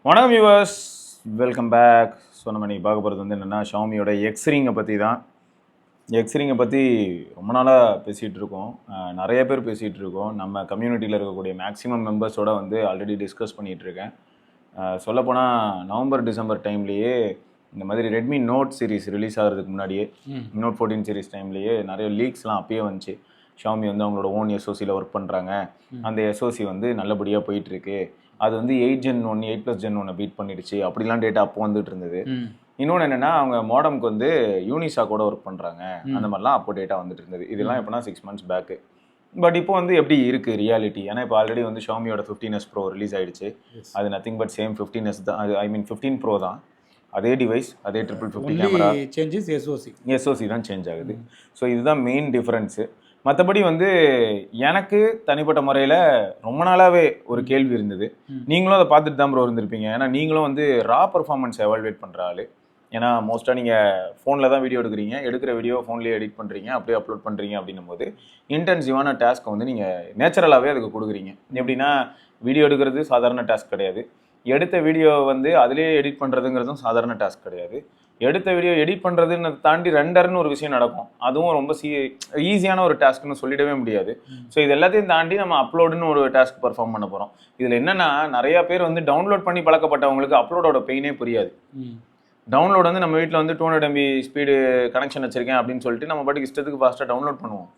வணக்கம் viewers, welcome back. So நம்ம இன்றைக்கி பார்க்க போகிறது வந்து என்னென்னா ஷாமியோட எக்ஸ்ரிங்கை பற்றி தான். எக்ஸ்ரிங்கை பற்றி ரொம்ப நாளாக பேசிகிட்டு இருக்கோம், நிறைய பேர் பேசிகிட்டு இருக்கோம். நம்ம கம்யூனிட்டியில் இருக்கக்கூடிய மேக்ஸிமம் மெம்பர்ஸோட வந்து ஆல்ரெடி டிஸ்கஸ் பண்ணிகிட்ருக்கேன். சொல்லப்போனால் நவம்பர் டிசம்பர் டைம்லேயே இந்த மாதிரி ரெட்மி நோட் சீரிஸ் ரிலீஸ் ஆகிறதுக்கு முன்னாடியே நோட் 14 சீரிஸ் டைம்லேயே நிறைய லீக்ஸ்லாம் அப்பயே வந்துச்சு. ஷாமி வந்து அவங்களோட ஓன் எஸ்ஓசியில் ஒர்க் பண்ணுறாங்க, அந்த எஸ்ஓசி வந்து நல்லபடியாக போயிட்டுருக்கு, அது வந்து 8Gen 1 8+Gen 1 பீட் பண்ணிடுச்சு அப்படிலாம் டேட்டா அப்போ வந்துட்டு இருந்தது. இன்னொன்று என்னென்னா அவங்க மாடம்க்கு வந்து யூனிசா கூட ஒர்க் பண்ணுறாங்க, அந்த மாதிரிலாம் அப்போ டேட்டா வந்துட்டு இருந்தது. இதெல்லாம் எப்போனா 6 months பேக்கு. பட் இப்போ வந்து எப்படி இருக்குது ரியாலிட்டி? ஏன்னா இப்போ ஆல்ரெடி வந்து ஷாமியோட 15s Pro ரிலீஸ் ஆகிடுச்சு. அது நத்திங் பட் சேம் 15s தான், அது ஐ மீன் 15 Pro தான். அதே டிவைஸ், அதே 50 கேமரா, சேஞ்சஸ் எஸ்ஓசி தான் சேஞ்ச் ஆகுது. ஸோ இதுதான் மெயின் டிஃப்ரென்ஸு. மற்றபடி வந்து எனக்கு தனிப்பட்ட முறையில் ரொம்ப நாளாகவே ஒரு கேள்வி இருந்தது. நீங்களும் அதை பார்த்துட்டு தான் ப்ரோ இருந்திருப்பீங்க. ஏன்னா நீங்களும் வந்து ரா பர்ஃபார்மன்ஸ் எவால்வேட் பண்ணுற ஆள். ஏன்னா மோஸ்ட்டாக நீங்கள் ஃபோனில் தான் வீடியோ எடுக்கிறீங்க, எடுக்கிற வீடியோ ஃபோன்லேயே எடிட் பண்ணுறீங்க, அப்படியே அப்லோட் பண்ணுறீங்க அப்படின்னும் போது இன்டென்சிவான டாஸ்க்கை வந்து நீங்கள் நேச்சுரலாகவே அதுக்கு கொடுக்குறீங்க. எப்படின்னா வீடியோ எடுக்கிறது சாதாரண டாஸ்க் கிடையாது, எடுத்த வீடியோ வந்து அதிலே எடிட் பண்ணுறதுங்கிறதும் சாதாரண டாஸ்க் கிடையாது. எடுத்த வீடியோ எடிட் பண்ணுறதுன்னு தாண்டி ரெண்டர்னு ஒரு விஷயம் நடக்கும், அதுவும் ரொம்ப ஈஸியான ஒரு டாஸ்க்னு சொல்லிடவே முடியாது. ஸோ இது எல்லாத்தையும் தாண்டி நம்ம அப்லோடுன்னு ஒரு டாஸ்க் பர்ஃபார்ம் பண்ண போகிறோம். இதில் என்னென்னா நிறையா பேர் வந்து டவுன்லோட் பண்ணி பழக்கப்பட்டவங்களுக்கு அப்லோடோட பெயினே புரியாது. டவுன்லோட் வந்து நம்ம வீட்டில் வந்து 200 MB ஸ்பீடு கனெக்ஷன் வச்சிருக்கேன் அப்படின்னு சொல்லிட்டு நம்ம பாட்டுக்கு இஷ்டத்துக்கு ஃபாஸ்ட்டாக டவுன்லோட் பண்ணுவோம்.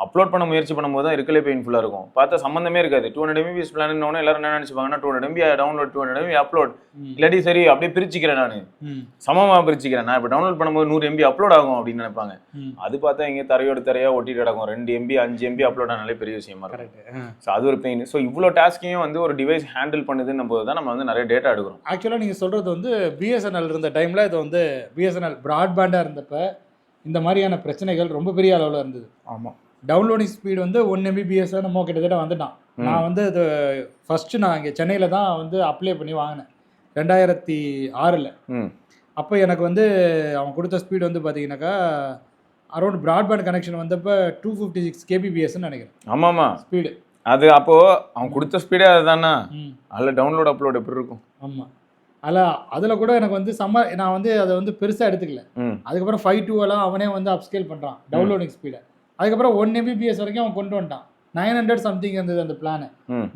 அப்லோட் பண்ண முயற்சி பண்ணும்போது தான் இருக்கலே பெயின்ஃபுல்லாக இருக்கும். பார்த்தா சம்மந்தமே இருக்காது. 200 MB பிளான் எல்லாரும் என்ன நினச்சிப்பாங்கன்னா 200 MB டவுன்லோட் 200 MB அப்லோட், இல்லாட்டி சரி அப்படியே பிரிச்சுக்கிறேன், நான் சமமாக பிரிச்சுக்கிறேன், நான் இப்போ டவுன்லோட் பண்ணும்போது 100 MB அப்லோட் ஆகும் அப்படின்னு நினைப்பாங்க. அது பார்த்தா எங்கே தரையோடு தரையாக ஒட்டிட்டு கிடக்கும். 2 MB 5 MB அப்லோட் ஆனாலே பெரிய விஷயமா இருக்கும். ஸோ அது ஒரு பெயின். ஸோ இவ்வளோ டாஸ்கையும் வந்து ஒரு டிவைஸ் ஹேண்டில் பண்ணுதுன்னும் போது தான் நம்ம வந்து நிறைய டேட்டா எடுக்கிறோம். ஆக்சுவலாக நீங்கள் சொல்கிறது வந்து பிஎஸ்என்எல் இருந்த டைமில் இது வந்து பிஎஸ்என்எல் ப்ராட்பேண்டாக இருந்தப்ப இந்த மாதிரியான பிரச்சனைகள் ரொம்ப பெரிய அளவில் இருந்தது. ஆமாம், டவுன்லோடிங் ஸ்பீடு வந்து 1 MBPS நம்ம கிட்டத்தட்ட வந்துட்டான். நான் வந்து இது ஃபஸ்ட்டு நான் இங்கே சென்னையில் தான் வந்து அப்ளை பண்ணி வாங்கினேன் 2006. அப்போ எனக்கு வந்து அவன் கொடுத்த ஸ்பீடு வந்து பார்த்தீங்கன்னாக்கா அரௌண்ட் ப்ராட்பேண்ட் கனெக்ஷன் வந்தப்போ 256 kbps நினைக்கிறேன். ஆமாம்மா ஸ்பீடு அது. அப்போது அவன் கொடுத்த ஸ்பீடே அதுதானா? அதில் டவுன்லோட் அப்லோட் எப்படி இருக்கும்? ஆமாம், அதில் கூட எனக்கு வந்து நான் வந்து அதை வந்து பெருசாக எடுத்துக்கல. அதுக்கப்புறம் 5.2 அவனே வந்து அப்ஸ்கேல் பண்ணுறான் டவுன்லோடிங் ஸ்பீடை. அதுக்கப்புறம் 1 MBPS வரைக்கும் அவன் கொண்டு வந்துட்டான். 900 சம்திங் இருந்தது அந்த பிளானு.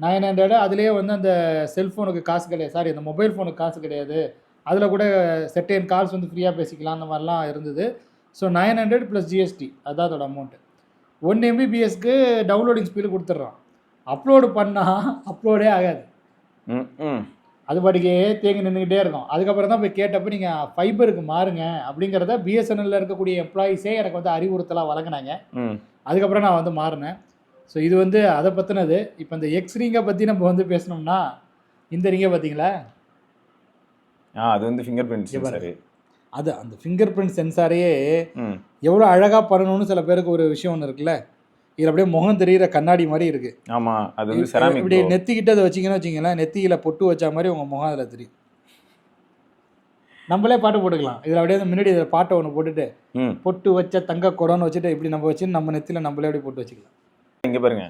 900 அதுலேயே வந்து அந்த செல்ஃபோனுக்கு காசு கிடையாது, சாரி அந்த மொபைல் ஃபோனுக்கு காசு கிடையாது, அதில் கூட செர்டைன் கால்ஸ் வந்து ஃப்ரீயாக பேசிக்கலாம், அந்த மாதிரிலாம் இருந்தது. ஸோ 900 + GST அதுதான் அதோட அமௌண்ட்டு. 1 MBPSக்கு டவுன்லோடிங் ஸ்பீடு கொடுத்துட்றான். அப்லோடு பண்ணால் அப்லோடே ஆகாது, அது பாட்டுக்கே தேங்கி நின்றுக்கிட்டே இருக்கும். அதுக்கப்புறம் தான் போய் கேட்டப்போ நீங்கள் ஃபைபருக்கு மாறுங்க அப்படிங்கிறத பிஎஸ்என்எல்ல இருக்கக்கூடிய எம்ப்ளாயீஸே எனக்கு வந்து அறிவுறுத்தலாக வழங்கினாங்க. அதுக்கப்புறம் நான் வந்து மாறினேன். ஸோ இது வந்து அதை பற்றினது. இப்போ இந்த எக்ஸ்ரிங்கை பற்றி நம்ம வந்து பேசணும்னா, இந்த ரிங்கை பார்த்தீங்களா, அது வந்து ஃபிங்கர் பிரிண்ட் சென்சார். அது அந்த ஃபிங்கர் பிரிண்ட் சென்சாரையே எவ்வளோ அழகாக பண்ணணும்னு சில பேருக்கு ஒரு விஷயம் ஒன்று இருக்குல்ல, இதில் அப்படியே முகம் தெரிகிற கண்ணாடி மாதிரி இருக்குது. ஆமாம், அது வந்து செராமிக். இப்படி நெத்திக்கிட்ட அதை வச்சிங்கன்னு வச்சிங்களேன், நெத்தியில் பொட்டு வச்சா மாதிரி உங்கள் முகம் அதில் தெரியும். நம்மளே பாட்டு போட்டுக்கலாம் இதில். அப்படியே முன்னாடி இதில் பாட்டை ஒன்று போட்டுட்டு பொட்டு வச்ச தங்க குடம்னு வச்சுட்டு இப்படி நம்ம வச்சு நம்ம நெத்தியில் நம்மளே அப்படியே போட்டு வச்சுக்கலாம். இங்கே பாருங்க,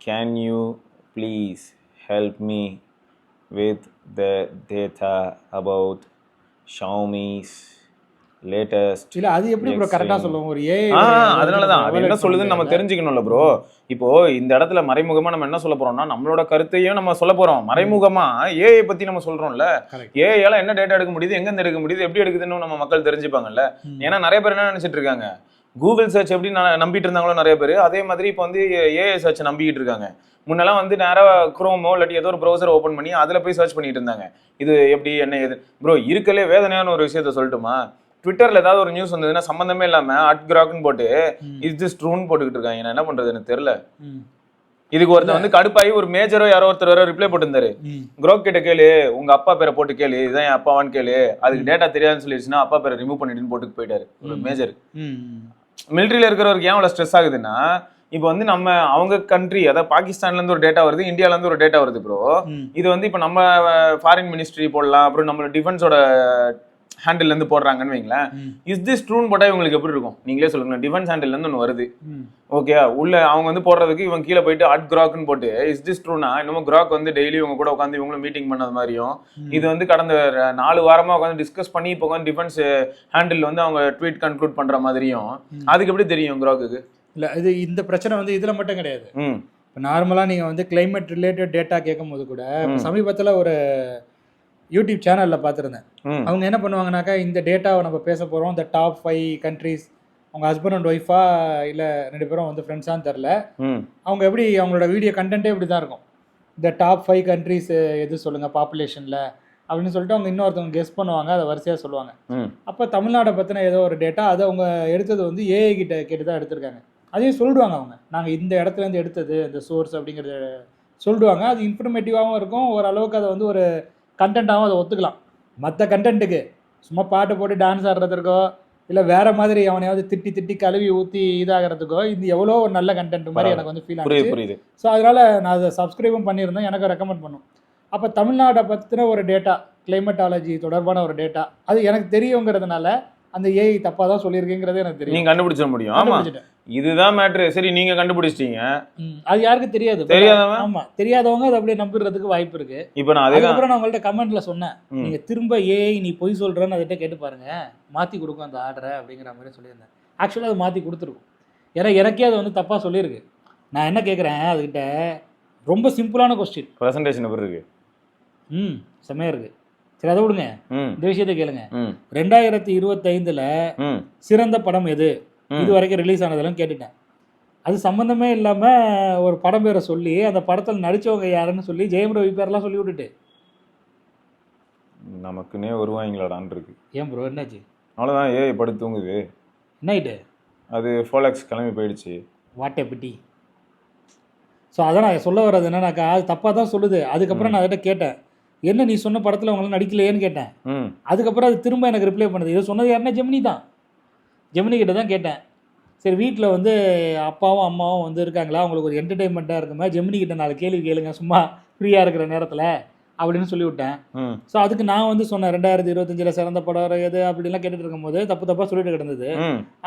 can you please help me with the data about Xiaomi's latest. இல்ல அது எப்படி ப்ரோ கரெக்டா சொல்லுவோம் ஒரு ஏஐ? அதனால தான் அது என்ன சொல்லுதுன்னு நம்ம தெரிஞ்சுக்கணும்ல ப்ரோ. இப்போ இந்த இடத்துல மறைமுகமா நம்ம என்ன சொல்ல போறோம்னா நம்மளோட கருத்தையும் நம்ம சொல்ல போறோம். மறைமுகமா ஏஐ பத்தி நம்ம சொல்றோம்ல, ஏஐயால என்ன டேட்டா எடுக்க முடியுது, எங்க எடுக்க முடியுது, எப்படி எடுக்குதுன்னு நம்ம மக்கள் தெரிஞ்சுப்பாங்கல்ல. ஏன்னா நிறைய பேர் என்ன நினைச்சிட்டு இருக்காங்க, கூகுள் சர்ச் எப்படி நம்பிட்டு இருந்தாங்களோ நிறைய பேர், அதே மாதிரி இப்போ வந்து ஏஐ சர்ச் நம்பிக்கிட்டு இருக்காங்க. முன்னெல்லாம் வந்து நேராக குரோமோ இல்லாட்டி ஏதோ ஒரு ப்ரௌசர் ஓப்பன் பண்ணி அதில் போய் சர்ச் பண்ணிட்டு இருந்தாங்க. இது எப்படி என்ன ஏது ப்ரோ? இருக்கலே வேதனையான ஒரு விஷயத்த சொல்லட்டுமா, ட்விட்டர்ல ஏதாவது ஒரு நியூஸ் வந்ததுன்னா சம்பந்தமே இல்லாம @grok போட்டு இஸ் திஸ் ட்ரூன்னு போட்டுக்கிட்டு இருக்காங்க. நான் என்ன பண்றது எனக்கு தெரியல. இதுக்கு ஒருத்தர் வந்து கடுப்பாகி ஒரு மேஜரோ யாரோ ஒருத்தர் வேற ரிப்ளை போட்டுருந்தாரு, குரோக் கிட்ட கேளு, உங்க அப்பா பேரை போட்டு கேளு, இதுதான் என் அப்பாவான்னு கேளு, அதுக்கு டேட்டா தெரியாதுன்னு சொல்லிடுச்சுன்னா அப்பா பேரை ரிமூவ் பண்ணிட்டுன்னு போட்டுக்கு போயிட்டாரு ஒரு மேஜர். மிலிட்ரியில இருக்கிறவருக்கு ஏன் அவ்வளவு ஸ்ட்ரெஸ் ஆகுதுன்னா, இப்போ வந்து நம்ம அவங்க கண்ட்ரி, அதாவது பாகிஸ்தான்ல இருந்து ஒரு டேட்டா வருது, இந்தியால இருந்து ஒரு டேட்டா வருது ப்ரோ. இது வந்து இப்போ நம்ம ஃபாரின் மினிஸ்ட்ரி போடலாம், அப்புறம் நம்ம டிஃபென்ஸோட ஹேண்டில் இருந்து போடுறாங்கன்னு வைங்களேன். இஸ் திஸ் ட்ரூன்னு போட்டா இவங்களுக்கு எப்படி இருக்கும் நீங்களே சொல்லுங்க. டிஃபென்ஸ் ஹேண்டில் இருந்து ஒன்று வருது, ஓகே, உள்ள அவங்க வந்து போடுறதுக்கு இவங்க கீழே போயிட்டு அட் கிராக்னு போட்டு இஸ் திஸ் ட்ரூனா இன்னமும் கிராக் வந்து டெய்லி இவங்க கூட உட்காந்து இவங்களும் மீட்டிங் பண்ணது மாதிரியும், இது வந்து கடந்த 4 வாரமா உட்காந்து டிஸ்கஸ் பண்ணி இப்போ வந்து டிஃபென்ஸ் ஹேண்டில் வந்து அவங்க ட்வீட் கன்க்ளூட் பண்ற மாதிரியும் அதுக்கு எப்படி தெரியும் கிராக்குக்கு? இல்ல இது இந்த பிரச்சனை வந்து இதுல மட்டும் கிடையாது. இப்போ நார்மலா நீங்க வந்து கிளைமேட் ரிலேட்டட் டேட்டா கேட்கும் போது கூட சமீபத்துல ஒரு யூடியூப் சேனலில் பார்த்துருந்தேன். அவங்க என்ன பண்ணுவாங்கனாக்கா, இந்த டேட்டாவை நம்ம பேச போகிறோம், இந்த டாப் 5 கண்ட்ரீஸ், அவங்க ஹஸ்பண்ட் அண்ட் ஒய்ஃபா இல்லை 2 பேரும் வந்து ஃப்ரெண்ட்ஸான்னு தெரில, அவங்க எப்படி அவங்களோட வீடியோ கண்டென்ட்டே இப்படி தான் இருக்கும். இந்த டாப் 5 கண்ட்ரீஸ் எது சொல்லுங்கள் பாப்புலேஷனில் அப்படின்னு சொல்லிட்டு அவங்க இன்னொருத்தவங்க கெஸ் பண்ணுவாங்க, அதை வரிசையாக சொல்லுவாங்க. அப்போ தமிழ்நாடை பற்றின ஏதோ ஒரு டேட்டா அதை அவங்க எடுத்தது வந்து ஏஐ கிட்ட கேட்டு தான் எடுத்திருக்காங்க. அதையும் சொல்லிடுவாங்க அவங்க, நாங்கள் இந்த இடத்துலேருந்து எடுத்தது இந்த சோர்ஸ் அப்படிங்கிறத சொல்லிடுவாங்க. அது இன்ஃபர்மேட்டிவாகவும் இருக்கும், ஓரளவுக்கு அதை வந்து ஒரு கண்டென்ட்டாகவும் அதை ஒத்துக்கலாம். மற்ற கண்டென்ட்டுக்கு சும்மா பாட்டு போட்டு டான்ஸ் ஆடுறதுக்கோ இல்லை வேறு மாதிரி அவனையாவது திட்டி திட்டி கழுவி ஊற்றி இதாகிறதுக்கோ இது எவ்வளோ ஒரு நல்ல கண்டென்ட் மாதிரி எனக்கு வந்து ஃபீல் ஆகுது. ஸோ அதனால் நான் அதை சப்ஸ்கிரைபும் பண்ணியிருந்தேன், எனக்கு ரெக்கமெண்ட் பண்ணும். அப்போ தமிழ்நாட்டை பற்றின ஒரு டேட்டா, கிளைமேட்டாலஜி தொடர்பான ஒரு டேட்டா, அது எனக்கு தெரியுங்கிறதுனால அந்த ஏஐ தப்பாக தான் சொல்லியிருக்கேங்கிறது எனக்கு தெரியும். நீங்கள் கண்டுபிடிச்ச முடியும். ஆமாம், இதுதான் மேட்ரு. சரி, நீங்கள் கண்டுபிடிச்சிட்டீங்க, அது யாருக்கு தெரியாது, தெரியாதவங்க. ஆமாம், தெரியாதவங்க அதை அப்படியே நம்பிடுறதுக்கு வாய்ப்பு இருக்கு. இப்போ நான் அதுக்கப்புறம் நான் உங்கள்கிட்ட கமெண்ட்ல சொன்னேன், நீங்கள் திரும்ப ஏஐ நீ பொய் சொல்கிறேன்னு அதுகிட்ட கேட்டு பாருங்க, மாற்றி கொடுக்கும் அந்த ஆர்டரை அப்படிங்கிற மாதிரி சொல்லியிருந்தேன். ஆக்சுவலாக அது மாற்றி கொடுத்துருக்கும், ஏன்னா எனக்கே அது வந்து தப்பாக சொல்லியிருக்கு. நான் என்ன கேட்குறேன் அதுக்கிட்ட, ரொம்ப சிம்பிளான கொஸ்டின், ப்ரெசன்டேஷன் எப்படி இருக்கு? செம்மையாக இருக்குது. சரி, அதை விடுங்க, இந்த விஷயத்தை கேளுங்க. 2025 சிறந்த படம் எது இது வரைக்கும் ரிலீஸ் ஆனதெல்லாம் கேட்டுட்டேன். அது சம்மந்தமே இல்லாமல் ஒரு படம் பேரை சொல்லி அந்த படத்தில் நடித்தவங்க யாருன்னு சொல்லி ஜெயம் ரவி பேரெல்லாம் சொல்லி விட்டுட்டு நமக்குன்னே வருவாங்களாடான் இருக்கு. ஏன் ப்ரோ, என்னாச்சு? அவ்வளோதான், ஏஐ படுத்து தூங்குது. என்னாயிட்டு? அது ஃபோலக்ஸ் கிளம்பி போயிடுச்சு. What a PT. ஸோ அதான் நான் சொல்ல வர்றது என்னன்னாக்கா, அது தப்பாக தான் சொல்லுது. அதுக்கப்புறம் நான் அதை கேட்டேன், என்ன நீ சொன்ன படத்தில் அவங்களாம் நடிக்கலையேன்னு கேட்டேன். அதுக்கப்புறம் அது திரும்ப எனக்கு ரிப்ளை பண்ணுது, இது சொன்னது யாருன்னா ஜெமினி தான். ஜெமினி கிட்ட தான் கேட்டேன், சரி வீட்டில் வந்து அப்பாவும் அம்மாவும் வந்து இருக்காங்களா, அவங்களுக்கு ஒரு என்டர்டெயின்மெண்ட்டாக இருக்குமா, ஜெமினி கிட்ட 4 கேள்வி கேளுங்க சும்மா ஃப்ரீயாக இருக்கிற நேரத்தில் அப்படின்னு சொல்லிவிட்டேன். ஸோ அதுக்கு நான் வந்து சொன்னேன், 2025 சிறந்த படம் எது அப்படின்லாம் கேட்டுட்டு இருக்கும்போது தப்பாக சொல்லிட்டு கிடந்தது.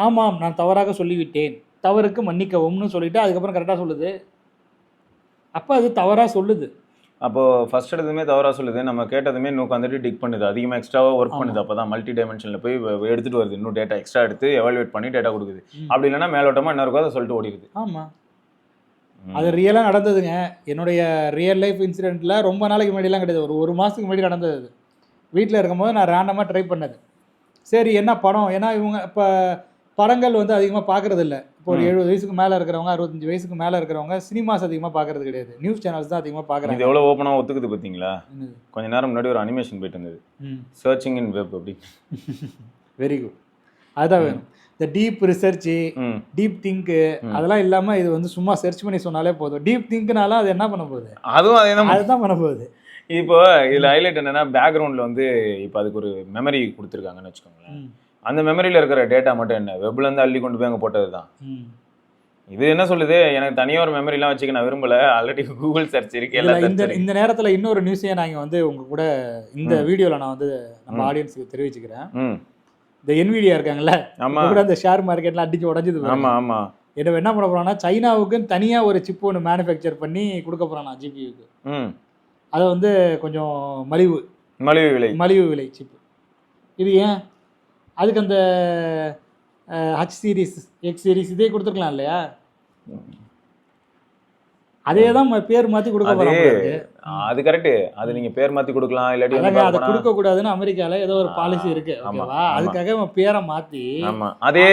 ஆமாம், நான் தவறாக சொல்லிவிட்டேன், தவறுக்கு மன்னிக்கவும்னு சொல்லிட்டு அதுக்கப்புறம் கரெக்டாக சொல்லுது. அப்போ அது தவறாக சொல்லுது. அப்போது ஃபர்ஸ்ட் எடுத்ததுமே தவறாக சொல்லுது, நம்ம கேட்டதுமே இன்னும் உட்காந்துட்டு டிக் பண்ணுது, அதிகமாக எக்ஸ்ட்ராவாக ஒர்க் பண்ணுது. அப்போ தான் மல்டி டைமென்ஷனில் போய் எடுத்துகிட்டு வருது, இன்னும் டேட்டா எக்ஸ்ட்ரா எடுத்து எவாலுவேட் பண்ணி டேட்டா கொடுக்குது. அப்படி இல்லைன்னா மேலோட்டமாக என்ன இருக்கோ அதை சொல்லிட்டு ஓடிடுது. ஆமாம், அது ரியலாக நடந்ததுங்க. என்னுடைய ரியல் லைஃப் இன்சிடெண்ட்டில் ரொம்ப நாளைக்கு முன்னாடிலாம் கிடையாது, ஒரு மாதத்துக்கு முன்னாடி நடந்தது. அது வீட்டில் இருக்கும்போது நான் ரேண்டமாக ட்ரை பண்ணது. சரி என்ன படம், ஏன்னா இவங்க இப்போ படங்கள் வந்து அதிகமாக பார்க்குறது இல்லை. இப்போ ஒரு 70 வயசுக்கு மேலே இருக்கிறவங்க, 65 வயசுக்கு மேலே இருக்கிறவங்க சினிமாஸ் அதிகமாக பார்க்குறது கிடையாது, நியூஸ் சேனல்ஸ் தான் அதிகமாக பார்க்குறாங்க. இது எவ்வளோ ஓப்பனாக ஒத்துக்குது பார்த்தீங்களா? கொஞ்ச நேரம் முன்னாடி ஒரு அனிமேஷன் போயிட்டு இருந்தது, சர்ச்சிங் இன் வெப் அப்படி. வெரி குட், அதுதான் வேணும். இந்த டீப் ரிசர்ச்சு, டீப் திங்க்கு அதெல்லாம் இல்லாமல் இது வந்து சும்மா சர்ச் பண்ணி சொன்னாலே போதும். டீப் திங்க்னால அது என்ன பண்ண போகுது, அதுதான் பண்ண போகுது. இப்போ இதில் ஹைலைட் என்னன்னா, பேக்ரவுண்டில் வந்து இப்போ அதுக்கு ஒரு மெமரி கொடுத்துருக்காங்கன்னு வச்சுக்கோங்களேன். அந்த மெமரியில் இருக்கிற டேட்டா மட்டும் என்ன, வெப்லேருந்து அள்ளி கொண்டு போய் அங்கே போட்டது தான். இது என்ன சொல்லுது, எனக்கு தனியாக ஒரு மெமரிலாம் வச்சுக்க நான் விரும்பலை, ஆல்ரெடி கூகுள் சர்ச் இருக்கு எல்லாம். இந்த நேரத்தில் இன்னொரு நியூஸையும் நான் வந்து உங்கள் கூட இந்த வீடியோவில் நான் வந்து நம்ம ஆடியன்ஸுக்கு தெரிவிச்சுக்கிறேன். இந்த என்விடியா இருக்காங்கல்ல, நம்ம கூட அந்த ஷேர் மார்க்கெட்லாம் அடிச்சு உடஞ்சிது. ஆமாம் ஆமாம், என்ன பண்ண போகிறான்னா, சைனாவுக்குன்னு தனியாக ஒரு சிப்பு ஒன்று மேனுஃபேக்சர் பண்ணி கொடுக்க போகிறானா ஜிபியூக்கு. அதை வந்து கொஞ்சம் மலிவு விலை சிப்பு. இது ஏன், அதுக்கு அந்த ஹச் சீரீஸ், எக்ஸ் சீரீஸ் இதே கொடுத்துருக்கலாம் இல்லையா? அதே தான் பேர் மாற்றி கொடுக்க போகிறாங்க. அது கரெக்டு, அது நீங்கள் பேர் மாற்றி கொடுக்கலாம், இல்லாட்டி அதை கொடுக்கக்கூடாதுன்னு அமெரிக்காவில் ஏதோ ஒரு பாலிசி இருக்குது, ஓகேவா? அதுக்காக பேரை மாற்றி அதே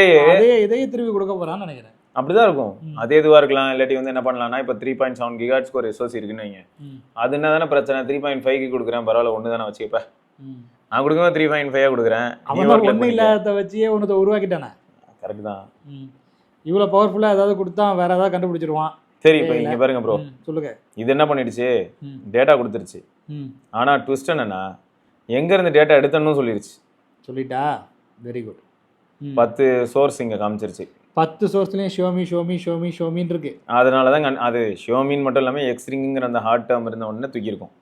இதையே திருப்பி கொடுக்க போகிறான்னு நினைக்கிறேன். அப்படிதான் இருக்கும், அதே இதுவாக இருக்கலாம். இல்லாட்டி வந்து என்ன பண்ணலாம்னா, இப்போ 3.7 GHz ஒரு SoC இருக்குன்னு வைங்க, அது என்ன தானே பிரச்சனை, 3.5 கொடுக்குறேன் பரவாயில்ல, ஒன்று தானே வச்சுக்கப்ப, நான் கொடுக்கும்போது 3.5 கொடுக்குறேன். அவன் ஒன்றும் இல்லாத வச்சே ஒன்று உருவாக்கிட்டானே. கரெக்ட் தான், இவ்வளோ பவர்ஃபுல்லாக ஏதாவது கொடுத்தா வேற ஏதாவது கண்டுபிடிச்சிருவான். சரி, இப்போ இங்கே பாருங்க ப்ரோ, சொல்லுங்க. இது என்ன பண்ணிடுச்சு, டேட்டா கொடுத்துருச்சு. ஆனால் ட்விஸ்ட் என்னன்னா, எங்கேருந்து டேட்டா எடுத்தனும் சொல்லிடுச்சு. சொல்லிட்டா, வெரி குட். 10 சோர்ஸ் இங்கே காமிச்சிருச்சு. 10 சோர்ஸ்லயும் ஷோமின்னு இருக்கு. அதனால தான் அது ஷியோமின்னு மட்டும் இல்லாமல் எக்ஸ்ரிங்கிற அந்த ஹார்ட் டேர்ம் இருந்த உடனே தூக்கியிருக்கும்.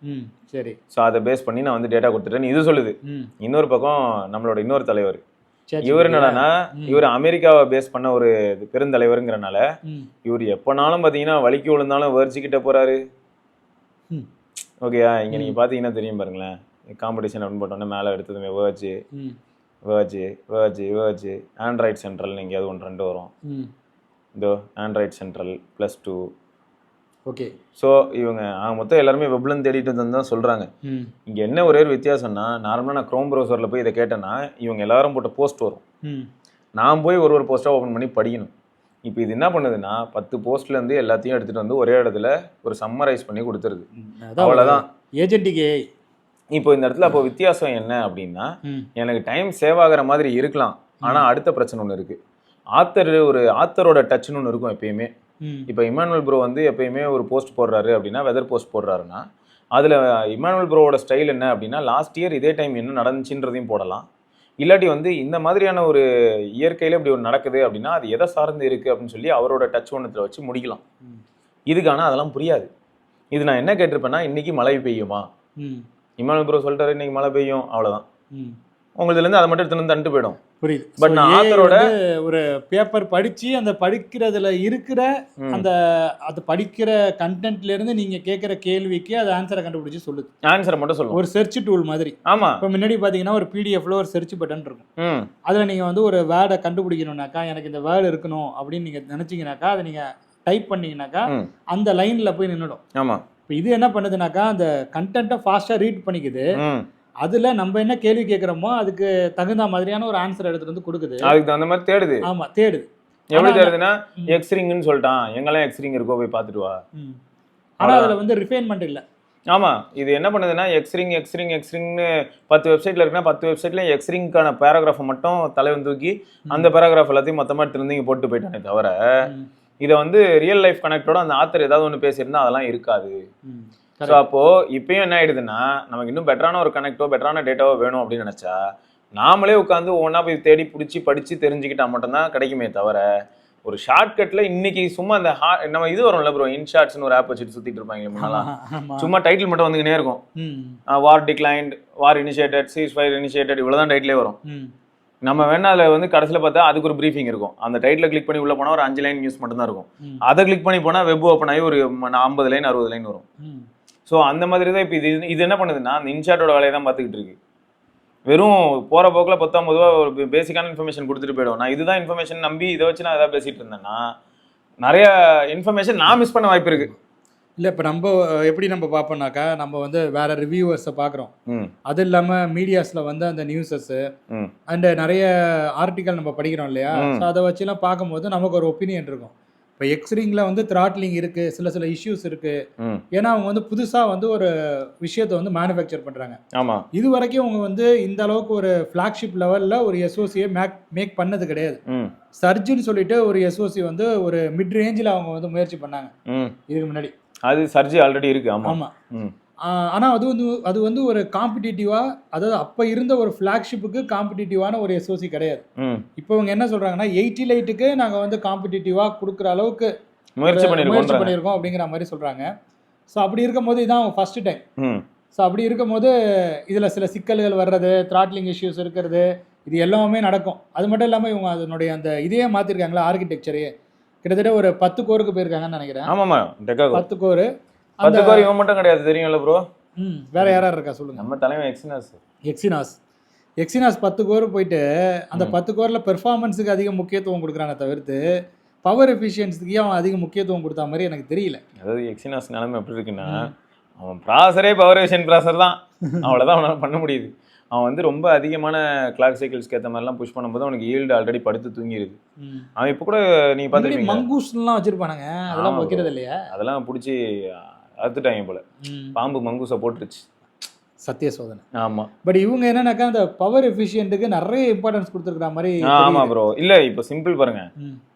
சரி. ஸோ அதை பேஸ் பண்ணி நான் வந்து டேட்டா கொடுத்துட்டேன்னு இது சொல்லுது. இன்னொரு பக்கம் நம்மளோட இன்னொரு தலைவர் இவர் என்னடானா, இவர் அமெரிக்காவை பேஸ் பண்ண ஒரு பெருந்தலைவருங்கிறனால இவர் எப்பனாலும் பார்த்தீங்கன்னா வலிக்கு விழுந்தாலும் வேர்ச்சிக்கிட்ட போறாரு. ஓகேயா, இங்க நீங்க பாத்தீங்கன்னா தெரியும் பாருங்களேன், காம்படிஷன் அப்படின்னு போட்டோன்னே மேலே எடுத்ததுமே வேர்ஜ் ஆண்ட்ராய்ட் சென்ட்ரல் எங்கேயாவது 1-2 வரும். இதோ ஆண்ட்ராய்ட் சென்ட்ரல் +2. ஓகே. ஸோ இவங்க மொத்தம் எல்லாருமே வெப்லன்னு தேடிட்டு தான் சொல்றாங்க. இங்க என்ன ஒரே ஒரு வித்தியாசம்னா, நார்மலாக நான் க்ரோம் ப்ரௌசர்ல போய் இதை கேட்டேன்னா இவங்க எல்லாரும் போட்ட போஸ்ட் வரும். நான் போய் ஒரு போஸ்ட்டாக ஓப்பன் பண்ணி படிக்கணும். இப்போ இது என்ன பண்ணுதுன்னா 10 போஸ்ட்லேருந்து எல்லாத்தையும் எடுத்துகிட்டு வந்து ஒரே இடத்துல ஒரு சம்மரைஸ் பண்ணி கொடுத்துருது. அவ்வளோதான் ஏஜென்டிக்கு. இப்போ இந்த இடத்துல அப்போ வித்தியாசம் என்ன அப்படின்னா, எனக்கு டைம் சேவ் ஆகிற மாதிரி இருக்கலாம், ஆனால் அடுத்த பிரச்சனை ஒன்று இருக்குது. ஆத்தரோட டச்சுன்னு ஒன்று இருக்கும் எப்பயுமே. இப்போ இமானுவல் ப்ரோ வந்து எப்பயுமே ஒரு போஸ்ட் போடுறாரு அப்படின்னா, வெதர் போஸ்ட் போடுறாருன்னா அதில் இமானுவல் ப்ரோவோட ஸ்டைல் என்ன அப்படின்னா, லாஸ்ட் இயர் இதே டைம் என்ன நடந்துச்சுன்றதையும் போடலாம். இல்லாட்டி வந்து இந்த மாதிரியான ஒரு இயற்கையில் இப்படி ஒன்று நடக்குது அப்படின்னா அது எதை சார்ந்து இருக்குது அப்படின்னு சொல்லி அவரோட டச் ஒன்றத்தில் வச்சு முடிக்கலாம். இதுக்கான அதெல்லாம் புரியாது. இது நான் என்ன கேட்டிருப்பேன்னா, இன்னைக்கு மழை பெய்யுமா, இமானுவல் ப்ரோ சொல்லிட்டாரு இன்னைக்கு மழை பெய்யும், அவ்வளோதான். உங்களுதுலேருந்து அதை மட்டும் எடுத்துன்னு தண்டு போயிடும். புரியுது. பட் நான் ஆத்தரோட ஒரு பேப்பர் படிச்சு அந்த படிக்கிறதுல இருக்கிற அந்த அது படிக்கிற கண்டென்ட்ல இருந்து நீங்க கேட்கிற கேள்விக்கு அது ஆன்சரை கண்டுபிடிச்சு சொல்லுது. ஆன்சரை மட்டும் சொல்லுங்க. ஒரு சர்ச் டூல் மாதிரி. ஆமா. இப்போ முன்னாடி பாத்தீங்கன்னா ஒரு பிடிஎஃப்ல ஒரு சர்ச் பட்டன் இருக்கும். அதுல நீங்க வந்து ஒரு வேர்டை கண்டுபிடிக்கணும்னாக்கா, எனக்கு இந்த வேர்டு இருக்கணும் அப்படின்னு நீங்க நினைச்சீங்கன்னாக்கா அதை நீங்க டைப் பண்ணீங்கன்னாக்கா அந்த லைன்ல போய் நின்னுடும். ஆமா. இப்போ இது என்ன பண்ணுதுனாக்கா அந்த கண்டென்ட்டை ஃபாஸ்டா ரீட் பண்ணிக்குது. அதுல நம்ம என்ன கேள்வி கேட்கறோமோ அதுக்கு தகுந்த மாதிரியான ஒரு ஆன்சர் எடுத்துட்டு வந்து கொடுக்குது. அதுக்கு அந்த மாதிரி தேடுது. ஆமா, தேடுது. எப்படி தேடுதுன்னா, எக்ஸ்ரிங்னு சொல்லிட்டான், எங்கெல்லாம் எக்ஸ்ரிங் இருக்கோ போய் பார்த்துட்டு வா. ஆனா அதுல வந்து ரிஃபைன்மெண்ட் இல்ல. ஆமா, இது என்ன பண்ணுதுன்னா எக்ஸ்ரிங்னு 10 வெப்சைட்ல இருக்குன்னா 10 வெப்சைட்ல எக்ஸ்ரிங்கான பேராகிராஃபை மட்டும் தலைவன் தூக்கி அந்த பேராகிராஃப் எல்லாத்தையும் மொத்தமா திருந்திங்க போட்டு போயிட்டானே தவிர, இதை வந்து ரியல் லைஃப் கனெக்டோட அந்த ஆத்தர் ஏதாவது ஒன்று பேசியிருந்தா அதெல்லாம் இருக்காது. ஸோ அப்போ இப்பயும் என்ன ஆயிடுதுன்னா, நமக்கு இன்னும் பெட்டரான ஒரு கனெக்டோ பெட்டரான டேட்டாவோ வேணும் அப்படின்னு நினைச்சா நாமளே உட்காந்து ஒவ்வொன்றா போய் தேடி பிடிச்சி படிச்சு தெரிஞ்சுக்கிட்டா மட்டும்தான் கிடைக்குமே தவிர, ஒரு ஷார்ட்கட்ல இன்னைக்கு சும்மா அந்த நம்ம இது வரும்ல ப்ரோ, இன்ஷார்ட்ஸ்னு ஒரு ஆப் வச்சுட்டு சுத்திட்டு இருப்பாங்க முன்னெல்லாம். சும்மா டைட்டில் மட்டும் வந்துக்கினே இருக்கும். வார் டிக்ளைன்ட், வார் இனிஷியேட்டட், சீஸ் ஃபயர் இனிஷியேட்டட், இவ்வளவுதான் டைட்டிலே வரும். நம்ம வேணா அதில் வந்து கடைசியில் பார்த்தா அதுக்கு ஒரு ப்ரீஃபிங் இருக்கும். அந்த டைட்டில் கிளிக் பண்ணி உள்ள போனால் ஒரு 5 லைன் நியூஸ் மட்டும் தான் இருக்கும். அதை கிளிக் பண்ணி போனால் வெப் ஓப்பன் ஆகி ஒரு 50 லைன் 60 லைன் வரும். ஸோ அந்த மாதிரி தான் இப்போ இது என்ன பண்ணுதுன்னா, அந்த இன்ஷார்ட்டோட வேலையை தான் பார்த்துக்கிட்டு இருக்கு. வெறும் போகிற போக்கில் 19 ஒரு பேசிக்கான இன்ஃபர்மேஷன் கொடுத்துட்டு போயிடும். நான் இதுதான் இன்ஃபர்மேஷன் நம்பி இதை வச்சு நான் எதாவது பேசிட்டு இருந்தேன்னா நிறைய இன்ஃபர்மேஷன் நான் மிஸ் பண்ண வாய்ப்பு இருக்கு. இல்லை, இப்போ நம்ம எப்படி நம்ம பார்ப்போம்னாக்கா, நம்ம வந்து வேற ரிவ்யூவர்ஸை பார்க்குறோம். அது இல்லாமல் மீடியாஸில் வந்து அந்த நியூஸஸ்ஸு அண்ட் நிறைய ஆர்டிக்கல் நம்ம படிக்கிறோம் இல்லையா. ஸோ அதை வச்சுலாம் பார்க்கும்போது நமக்கு ஒரு ஒப்பீனியன் இருக்கும். இப்போ எக்ஸ்ரிங்கில் வந்து த்ராட்லிங் இருக்குது, சில இஷ்யூஸ் இருக்குது. ஏன்னா அவங்க வந்து புதுசாக வந்து ஒரு விஷயத்தை வந்து மேனுஃபேக்சர் பண்ணுறாங்க. ஆமாம். இது வரைக்கும் அவங்க வந்து இந்த அளவுக்கு ஒரு ஃப்ளாக்ஷிப் லெவலில் ஒரு எஸ்ஓசியை மேக் பண்ணது கிடையாது. சர்ஜுன்னு சொல்லிட்டு ஒரு எஸ்ஓசி வந்து ஒரு மிட் ரேஞ்சில் அவங்க வந்து முயற்சி பண்ணாங்க இதுக்கு முன்னாடி. அது சர்ஜி ஆல்ரெடி இருக்கு. ஆமாம். ஆனால் அது வந்து ஒரு காம்படிட்டிவாக, அதாவது அப்போ இருந்த ஒரு ஃப்ளாக்ஷிப்புக்கு காம்படிட்டிவான ஒரு எஸ்ஓசி கிடையாது. இப்போ இவங்க என்ன சொல்கிறாங்கன்னா, 80 லைட்டுக்கு நாங்கள் வந்து காம்படிட்டிவாக கொடுக்குற அளவுக்கு முயற்சி பண்ணியிருக்கோம் அப்படிங்கிற மாதிரி சொல்கிறாங்க. ஸோ அப்படி இருக்கும்போது இதான் அவங்க ஃபர்ஸ்ட் டைம். ஸோ அப்படி இருக்கும்போது இதில் சில சிக்கல்கள் வர்றது, த்ராட்லிங் இஷ்யூஸ் இருக்கிறது, இது எல்லாமே நடக்கும். அது மட்டும் இல்லாமல் இவங்க அதனுடைய அந்த இதையே மாற்றிருக்காங்களா, ஆர்கிடெக்சரையே. கிட்டத்தட்ட ஒரு 10 கோருக்கு போயிருக்காங்கன்னு நினைக்கிறேன். ஆமாம்மா, 10 கோரு. 10 கோர் இவன் மட்டும் கிடையாது, தெரியும்ல ப்ரோ. வேற யாரா இருக்கா சொல்லுங்க. நம்ம தலைவன் எக்ஸினாஸ் 10 கோர் போயிட்டு அந்த 10 கோரில் பெர்ஃபார்மன்ஸுக்கு அதிக முக்கியத்துவம் கொடுக்குறானே தவிர்த்து பவர் எஃபிஷியன்ஸுக்கு அவன் அதிக முக்கியத்துவம் கொடுத்த மாதிரி எனக்கு தெரியல. அதாவது எக்ஸினாஸ் நிலைமை எப்படி இருக்குன்னா, அவன் ப்ராசரே பவர் எஃபிஷியன்ட் ப்ராசர் தான், அவ்வளோதான் அவனால் பண்ண முடியுது. அவன் வந்து ரொம்ப அதிகமான கிளாக் சைக்கிள்ஸ்க்கு ஏற்ற மாதிரிலாம் புஷ் பண்ணும்போது அவனுக்கு ஈல்டு ஆல்ரெடி படுத்து தூங்கிடுது. அவன் இப்போ கூட நீங்கள் பார்த்துருக்கீங்க, மங்கூஸ்லாம் வச்சிருப்பானுங்க, அதெல்லாம் வைக்கிறது இல்லையா, அதெல்லாம் பிடிச்சி அறுத்துட்டாங்க போல. பாம்பு மங்கூஸை போட்டுருச்சு. சத்திய சோதனை. ஆமாம். பட் இவங்க என்னன்னாக்கா அந்த பவர் எஃபிஷியன்ட்டுக்கு நிறைய இம்பார்ட்டன்ஸ் கொடுத்துருக்குற மாதிரி. ஆமாம் ப்ரோ. இல்லை இப்போ சிம்பிள் பாருங்க,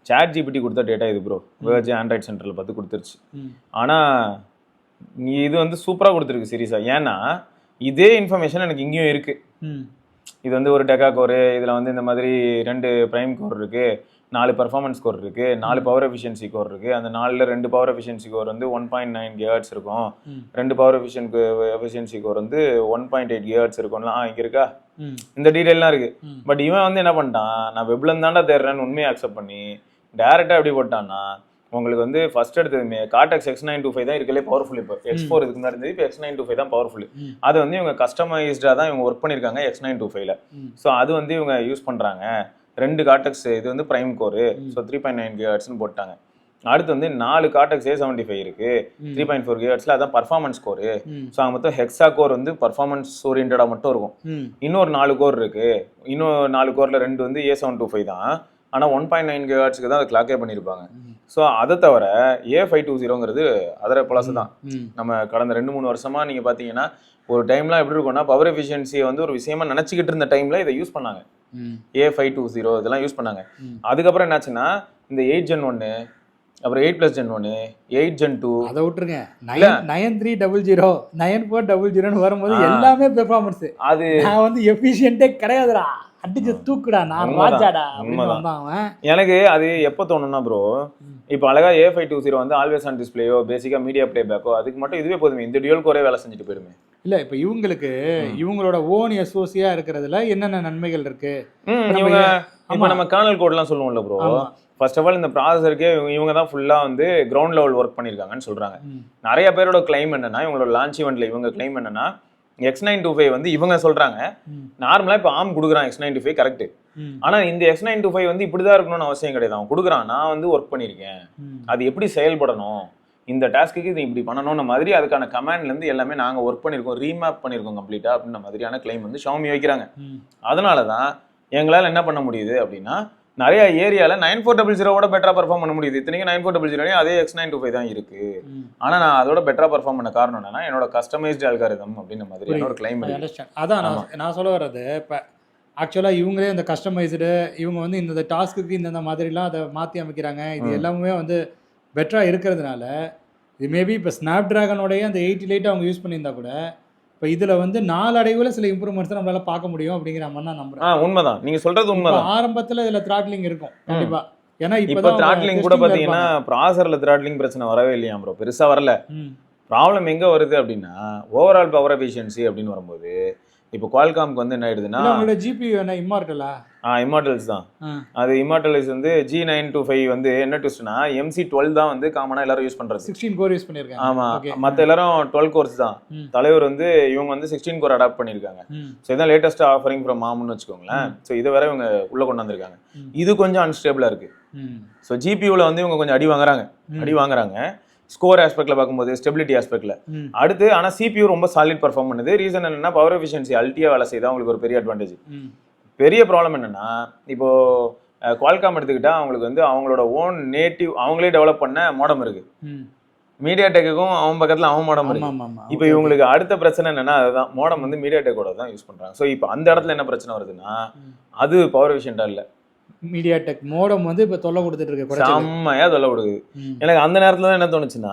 சாட் ஜிபிடி கொடுத்த டேட்டா இது ப்ரோ, வேர்ஜ் ஆண்ட்ராய்ட் சென்டரில் பார்த்து கொடுத்துருச்சு. ஆனால் இது வந்து சூப்பராக கொடுத்துருக்கு சீரியஸாக. ஏன்னா இதே இன்ஃபர்மேஷன் எனக்கு இங்கேயும் இருக்கு. இது வந்து ஒரு டெக்கா கோர், இதில் வந்து இந்த மாதிரி 2 ப்ரைம் கோர் இருக்குது, 4 பெர்ஃபார்மன்ஸ் கோர் இருக்குது, 4 பவர் எஃபிஷியன்சி கோர் இருக்குது. அந்த 4ல் 2 பவர் எஃபிஷியன்சி கோர் வந்து 1.9 GHz இருக்கும், 2 பவர் எஃபிஷியன்சி கோர் வந்து 1.8 GHz இருக்கும்லாம் இங்கே இருக்கா, இந்த டீட்டெயிலாம் இருக்குது. பட் இவன் வந்து என்ன பண்ணிட்டான், நான் வெப்ல இருந்தாண்டா தேடுறேன்னு உண்மையை அக்செப்ட் பண்ணி டேரெக்டாக எப்படி போட்டான்னா, உங்களுக்கு வந்து ஃபர்ஸ்ட் எடுத்ததுமே கார்டெக்ஸ் X925 தான் இருக்கலே பவர்ஃபுல். இப்போ X4 இதுக்கு முன்னாடி இருந்தது, இப்போ X925 தான் பவர்ஃபுல். அது வந்து இவங்க கஸ்டமைஸ்டாக தான் இவங்க ஒர்க் பண்ணியிருக்காங்க X925ல. ஸோ அது வந்து இவங்க யூஸ் பண்ணுறாங்க. 2 கார்டெக்ஸ் இது வந்து பிரைம் கோரு, ஸோ 3.9 GHzன்னு போட்டாங்க. அடுத்து வந்து 4 கார்டெக்ஸ் A75 இருக்கு 3.4 GHzல, அதான் பர்ஃபார்மன்ஸ் கோரு. ஸோ அங்கே மொத்தம் ஹெக்ஸா கோர் வந்து பர்ஃபார்மன்ஸ் ஓரியன்டாக மட்டும் இருக்கும். இன்னொரு 4 கோர் இருக்கு, இன்னும் 4 கோர்ல 2 வந்து A725 தான், ஆனால் 1.9 GHzக்கு தான் அதை கிளாக்கே பண்ணியிருப்பாங்க. ஸோ அதை தவிர A520ங்கிறது அதர பழசு தான். நம்ம கடந்த 2-3 வருஷமா நீங்கள் பார்த்தீங்கன்னா ஒரு டைம்லாம் எப்படி இருக்கும்னா, பவர் எஃபிஷியன்சியை வந்து ஒரு விஷயமா நினச்சிக்கிட்டு இருந்த டைமில் இதை யூஸ் பண்ணாங்க. A520 இதெல்லாம் யூஸ் பண்ணாங்க. அதுக்கப்புறம் என்னாச்சுன்னா இந்த 8 Gen 1, அப்புறம் 8+ Gen 1, 8 Gen 2, அதை விட்டுருங்க, 9300 9400 வரும்போது எல்லாமே பெர்ஃபார்மன்ஸ். அது நான் வந்து எஃபிஷியன்ட்டே கிடையாதுடா, அடிச்சு தூக்குடா, நான் ராஜாடா அப்படின்னு வந்தான் அவன். எனக்கு அது எப்போ தோணும்னா ப்ரோ, இப்போ அழகா A520 வந்து ஆல்வேஸ் ஆன் டிஸ்பிளேயோ பேசிக்கா மீடியா பிளே பேக்கோ அதுக்கு மட்டும் இதுவே போதுமே, இந்த டியூல் கோரே வேலை செஞ்சுட்டு போயிருமே. இல்ல இப்போ இவங்களுக்கு இவங்களோட ஓன் எஸ்ஓசியா இருக்கிறதுல என்னென்ன நன்மைகள் இருக்கு. இப்போ நம்ம கர்னல் கோட்லாம் சொல்லுவோம்ல ப்ரோ, ஃபர்ஸ்ட் ஆஃப் ஆல் இந்த ப்ராசஸருக்கே இவங்க தான் ஃபுல்லாக வந்து கிரவுண்ட் லெவல் ஒர்க் பண்ணியிருக்காங்கன்னு சொல்கிறாங்க. நிறைய பேரோட கிளைம் என்னன்னா, இவங்களோட லான்ச் ஈவெண்ட்டில் இவங்க கிளைம் என்னன்னா, X925 வந்து இவங்க சொல்கிறாங்க நார்மலாக இப்போ ஆம் கொடுக்குறான் X925 கரெக்ட். ஆனால் இந்த X925 வந்து இப்படி தான் இருக்கணும்னு அவசியம் கிடையாது. அவன் கொடுக்குறான், நான் வந்து ஒர்க் பண்ணியிருக்கேன், அது எப்படி செயல்படணும், இந்த டாஸ்க்கு இது இப்படி பண்ணணும்னு மாதிரி அதுக்கான கமாண்ட்லேருந்து எல்லாமே நாங்கள் ஒர்க் பண்ணியிருக்கோம், ரீமேப் பண்ணியிருக்கோம் கம்ப்ளீட்டாக அப்படின்ற மாதிரியான கிளைம் வந்து Xiaomi வைக்கிறாங்க. அதனால தான் எங்களால் என்ன பண்ண முடியுது அப்படின்னா, நிறைய ஏரியாவில் 9400 பெட்டரா பெர்ஃபார்ம் பண்ண முடியுது. இத்தனைக்கும் 9400 அதே X925 தான் இருக்கு. ஆனா நான் அதோட பெட்டரா பெர்ஃபார்ம் பண்ண காரணம் என்னன்னா, என்னோட கஸ்டமைஸ்டு அல்காரிதம் அப்படின்ற மாதிரி ஒரு கிளைம் இருக்கு. அதான் நான் சொல்ல வர்றது, இப்போ ஆக்சுவலாக இவங்களே அந்த கஸ்டமைஸ்டு இவங்க வந்து இந்த டாஸ்க்கு இந்த மாதிரிலாம் அதை மாற்றி அமைக்கிறாங்க. இது எல்லாமே வந்து பெட்டராக இருக்கிறதுனால இது மேபி இப்போ ஸ்னாப் ட்ராகனோடைய அந்த 88 அவங்க யூஸ் பண்ணியிருந்தா கூட இப்போ இதில் வந்து நாளடைவில் சில இம்ப்ரூவ்மெண்ட்ஸ் நம்மளால பார்க்க முடியும் அப்படிங்கிற மாதிரி நான் நம்புறேன். உண்மைதான், நீங்க சொல்றது உண்மைதான். ஆரம்பத்தில் இதில் த்ராட்லிங் இருக்கும் கண்டிப்பா. ஏன்னா இப்போ த்ராட்லிங் கூட பார்த்தீங்கன்னா ப்ராசரில் த்ராட்லிங் பிரச்சனை வரவே இல்லையா ப்ரோ, பெருசா வரல. ப்ராப்ளம் எங்க வருது அப்படின்னா, ஓவரால் பவர் எஃபிஷியன்சி அப்படின்னு வரும்போது இப்போ குவால்காம்க்கு வந்து என்ன ஆயிடுதுன்னா, உங்களோட ஜிபியூ என்ன இம்மார்டலா? இம்மார்டல்ஸ் தான். அது இம்மார்டல்ஸ் வந்து G925 வந்து என்ன ட்விஸ்ட்னா, MC12 தான் வந்து காமனா எல்லாரும் யூஸ் பண்றது. 16 கோர் யூஸ் பண்ணிருக்காங்க. ஆமா, மத்த எல்லாரும் 12 கோர்ஸ் தான். தலைவர் வந்து இவங்க வந்து 16 கோர் அடாப்ட் பண்ணிருக்காங்க. சோ இதான் லேட்டஸ்ட் ஆஃபரிங் ஃப்ரம் மாம்னு வெச்சுக்கோங்களேன். சோ இது வேற இவங்க உள்ள கொண்டு வந்திருக்காங்க. இது கொஞ்சம் அன்ஸ்டேபிளா இருக்கு. சோ GPUல வந்து இவங்க கொஞ்சம் அடி வாங்குறாங்க ஸ்கோர் ஆஸ்பெக்ட்ல பார்க்கும்போது, ஸ்டெபிலிட்டி ஆஸ்பெக்ட்ல. அடுத்து ஆனா CPU ரொம்ப சாலிட் பெர்ஃபார்ம் பண்ணுது. ரீசன் என்னன்னா, பவர் எஃபிஷியன்சி அல்டியா வேலை செய்தா அவங்களுக்கு ஒரு பெரிய அட்வான்டேஜ். பெரிய ப்ராப்ளம் என்னன்னா, இப்போ குவால்காம் எடுத்துக்கிட்டா அவங்களுக்கு வந்து அவங்களோட ஓன் நேட்டிவ் அவங்களே டெவலப் பண்ண மோடம் இருக்கு. மீடியா டெக்குக்கும் அவன் பக்கத்துல அவன் மோடம் இருக்கு. இப்போ இவங்களுக்கு அடுத்த பிரச்சனை என்னன்னா, அதுதான் மோடம் வந்து மீடியா டெக்கோட தான் யூஸ் பண்றாங்க. ஸோ இப்போ அந்த இடத்துல என்ன பிரச்சனை வருதுன்னா, அது பவர் எஃபிஷியன்டா இல்லை. மீடியா டெக் மோடம் வந்து இப்போ தொல்லை கொடுத்துட்டு இருக்கு, செம்மையா தொல்லை கொடுக்குது. எனக்கு அந்த நேரத்துல தான் என்ன தோணுச்சுன்னா,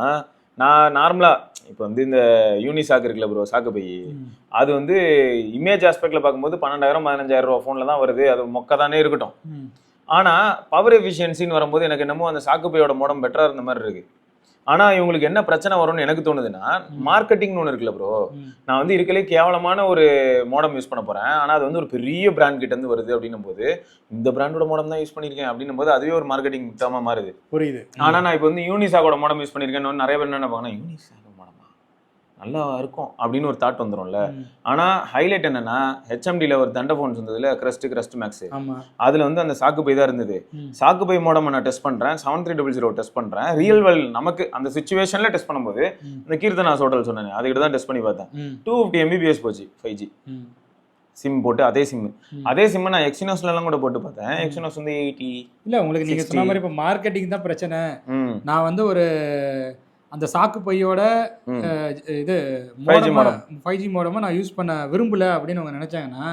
நான் நார்மலா இப்போ வந்து இந்த யூனிசாக் இருக்குல்ல ப்ரோ, சாக்கு பை, அது வந்து இமேஜ் ஆஸ்பெக்ட்ல பார்க்கும்போது 12,000 15,000 ரூபா ஃபோன்ல தான் வருது, அது மொக்க தானே இருக்கட்டும். ஆனா பவர் எஃபிஷியன்சின்னு வரும்போது எனக்கு என்னமோ அந்த சாக்கு பையோட மோடம் பெட்டரா இருந்த மாதிரி இருக்கு. ஆனா இவங்களுக்கு என்ன பிரச்சனை வரும்னு எனக்கு தோணுதுன்னா, மார்க்கெட்டிங்னு ஒன்று இருக்குல்ல ப்ரோ, நான் வந்து இருக்கலே கேவலமான ஒரு மோடம் யூஸ் பண்ண போறேன், ஆனா அது வந்து ஒரு பெரிய பிராண்ட் கிட்ட இருந்து வருது அப்படின்னும் போது, இந்த பிராண்டோட மோடம் தான் யூஸ் பண்ணிருக்கேன் அப்படின்னும் போது அதுவே ஒரு மார்க்கெட்டிங் டேர்மா மாறுது. புரியுது. ஆனா நான் இப்போ வந்து யூனிசாக்கோட மோடம் யூஸ் பண்ணிருக்கேன்னு நிறைய பேர் என்ன நினைப்பாங்கன்னா, யூனிசாக் மோடமா நல்லா இருக்கும் அப்படின்னு ஒரு தாட் வந்துடும்ல. ஆனா ஹைலைட் என்னன்னா, ஹெச்எம்டில ஒரு தண்ட ஃபோன்ஸ் இருந்ததுல, கிரஸ்ட் மேக்ஸ், அதுல வந்து அந்த சாக்கு பை தான் இருந்தது. சாக்கு பை மோடம் நான் டெஸ்ட் பண்றேன், 7300 டெஸ்ட் பண்றேன், ரியல் வேர்ல்ட் நமக்கு அந்த சிச்சுவேஷன்ல டெஸ்ட் பண்ணும்போது இந்த கீர்த்தனா ஹோட்டல் சொன்னேன், அதுக்கிட்ட தான் டெஸ்ட் பண்ணி பார்த்தேன். 250 MBPS போச்சு 5G சிம் போட்டு. அதே சிம் நான் எக்ஸினோஸ்ல எல்லாம் கூட போட்டு பார்த்தேன். எக்ஸினோஸ் வந்து 80. இல்ல உங்களுக்கு நீங்க சொன்ன மாதிரி இப்ப மார்க்கெட்டிங் தான் பிரச்சனை. நான் வந்து ஒரு அந்த சாக்கு பையோட இது 5G மோடமா நான் யூஸ் பண்ண விரும்பல அப்படின்னு அவங்க நினைச்சாங்கன்னா,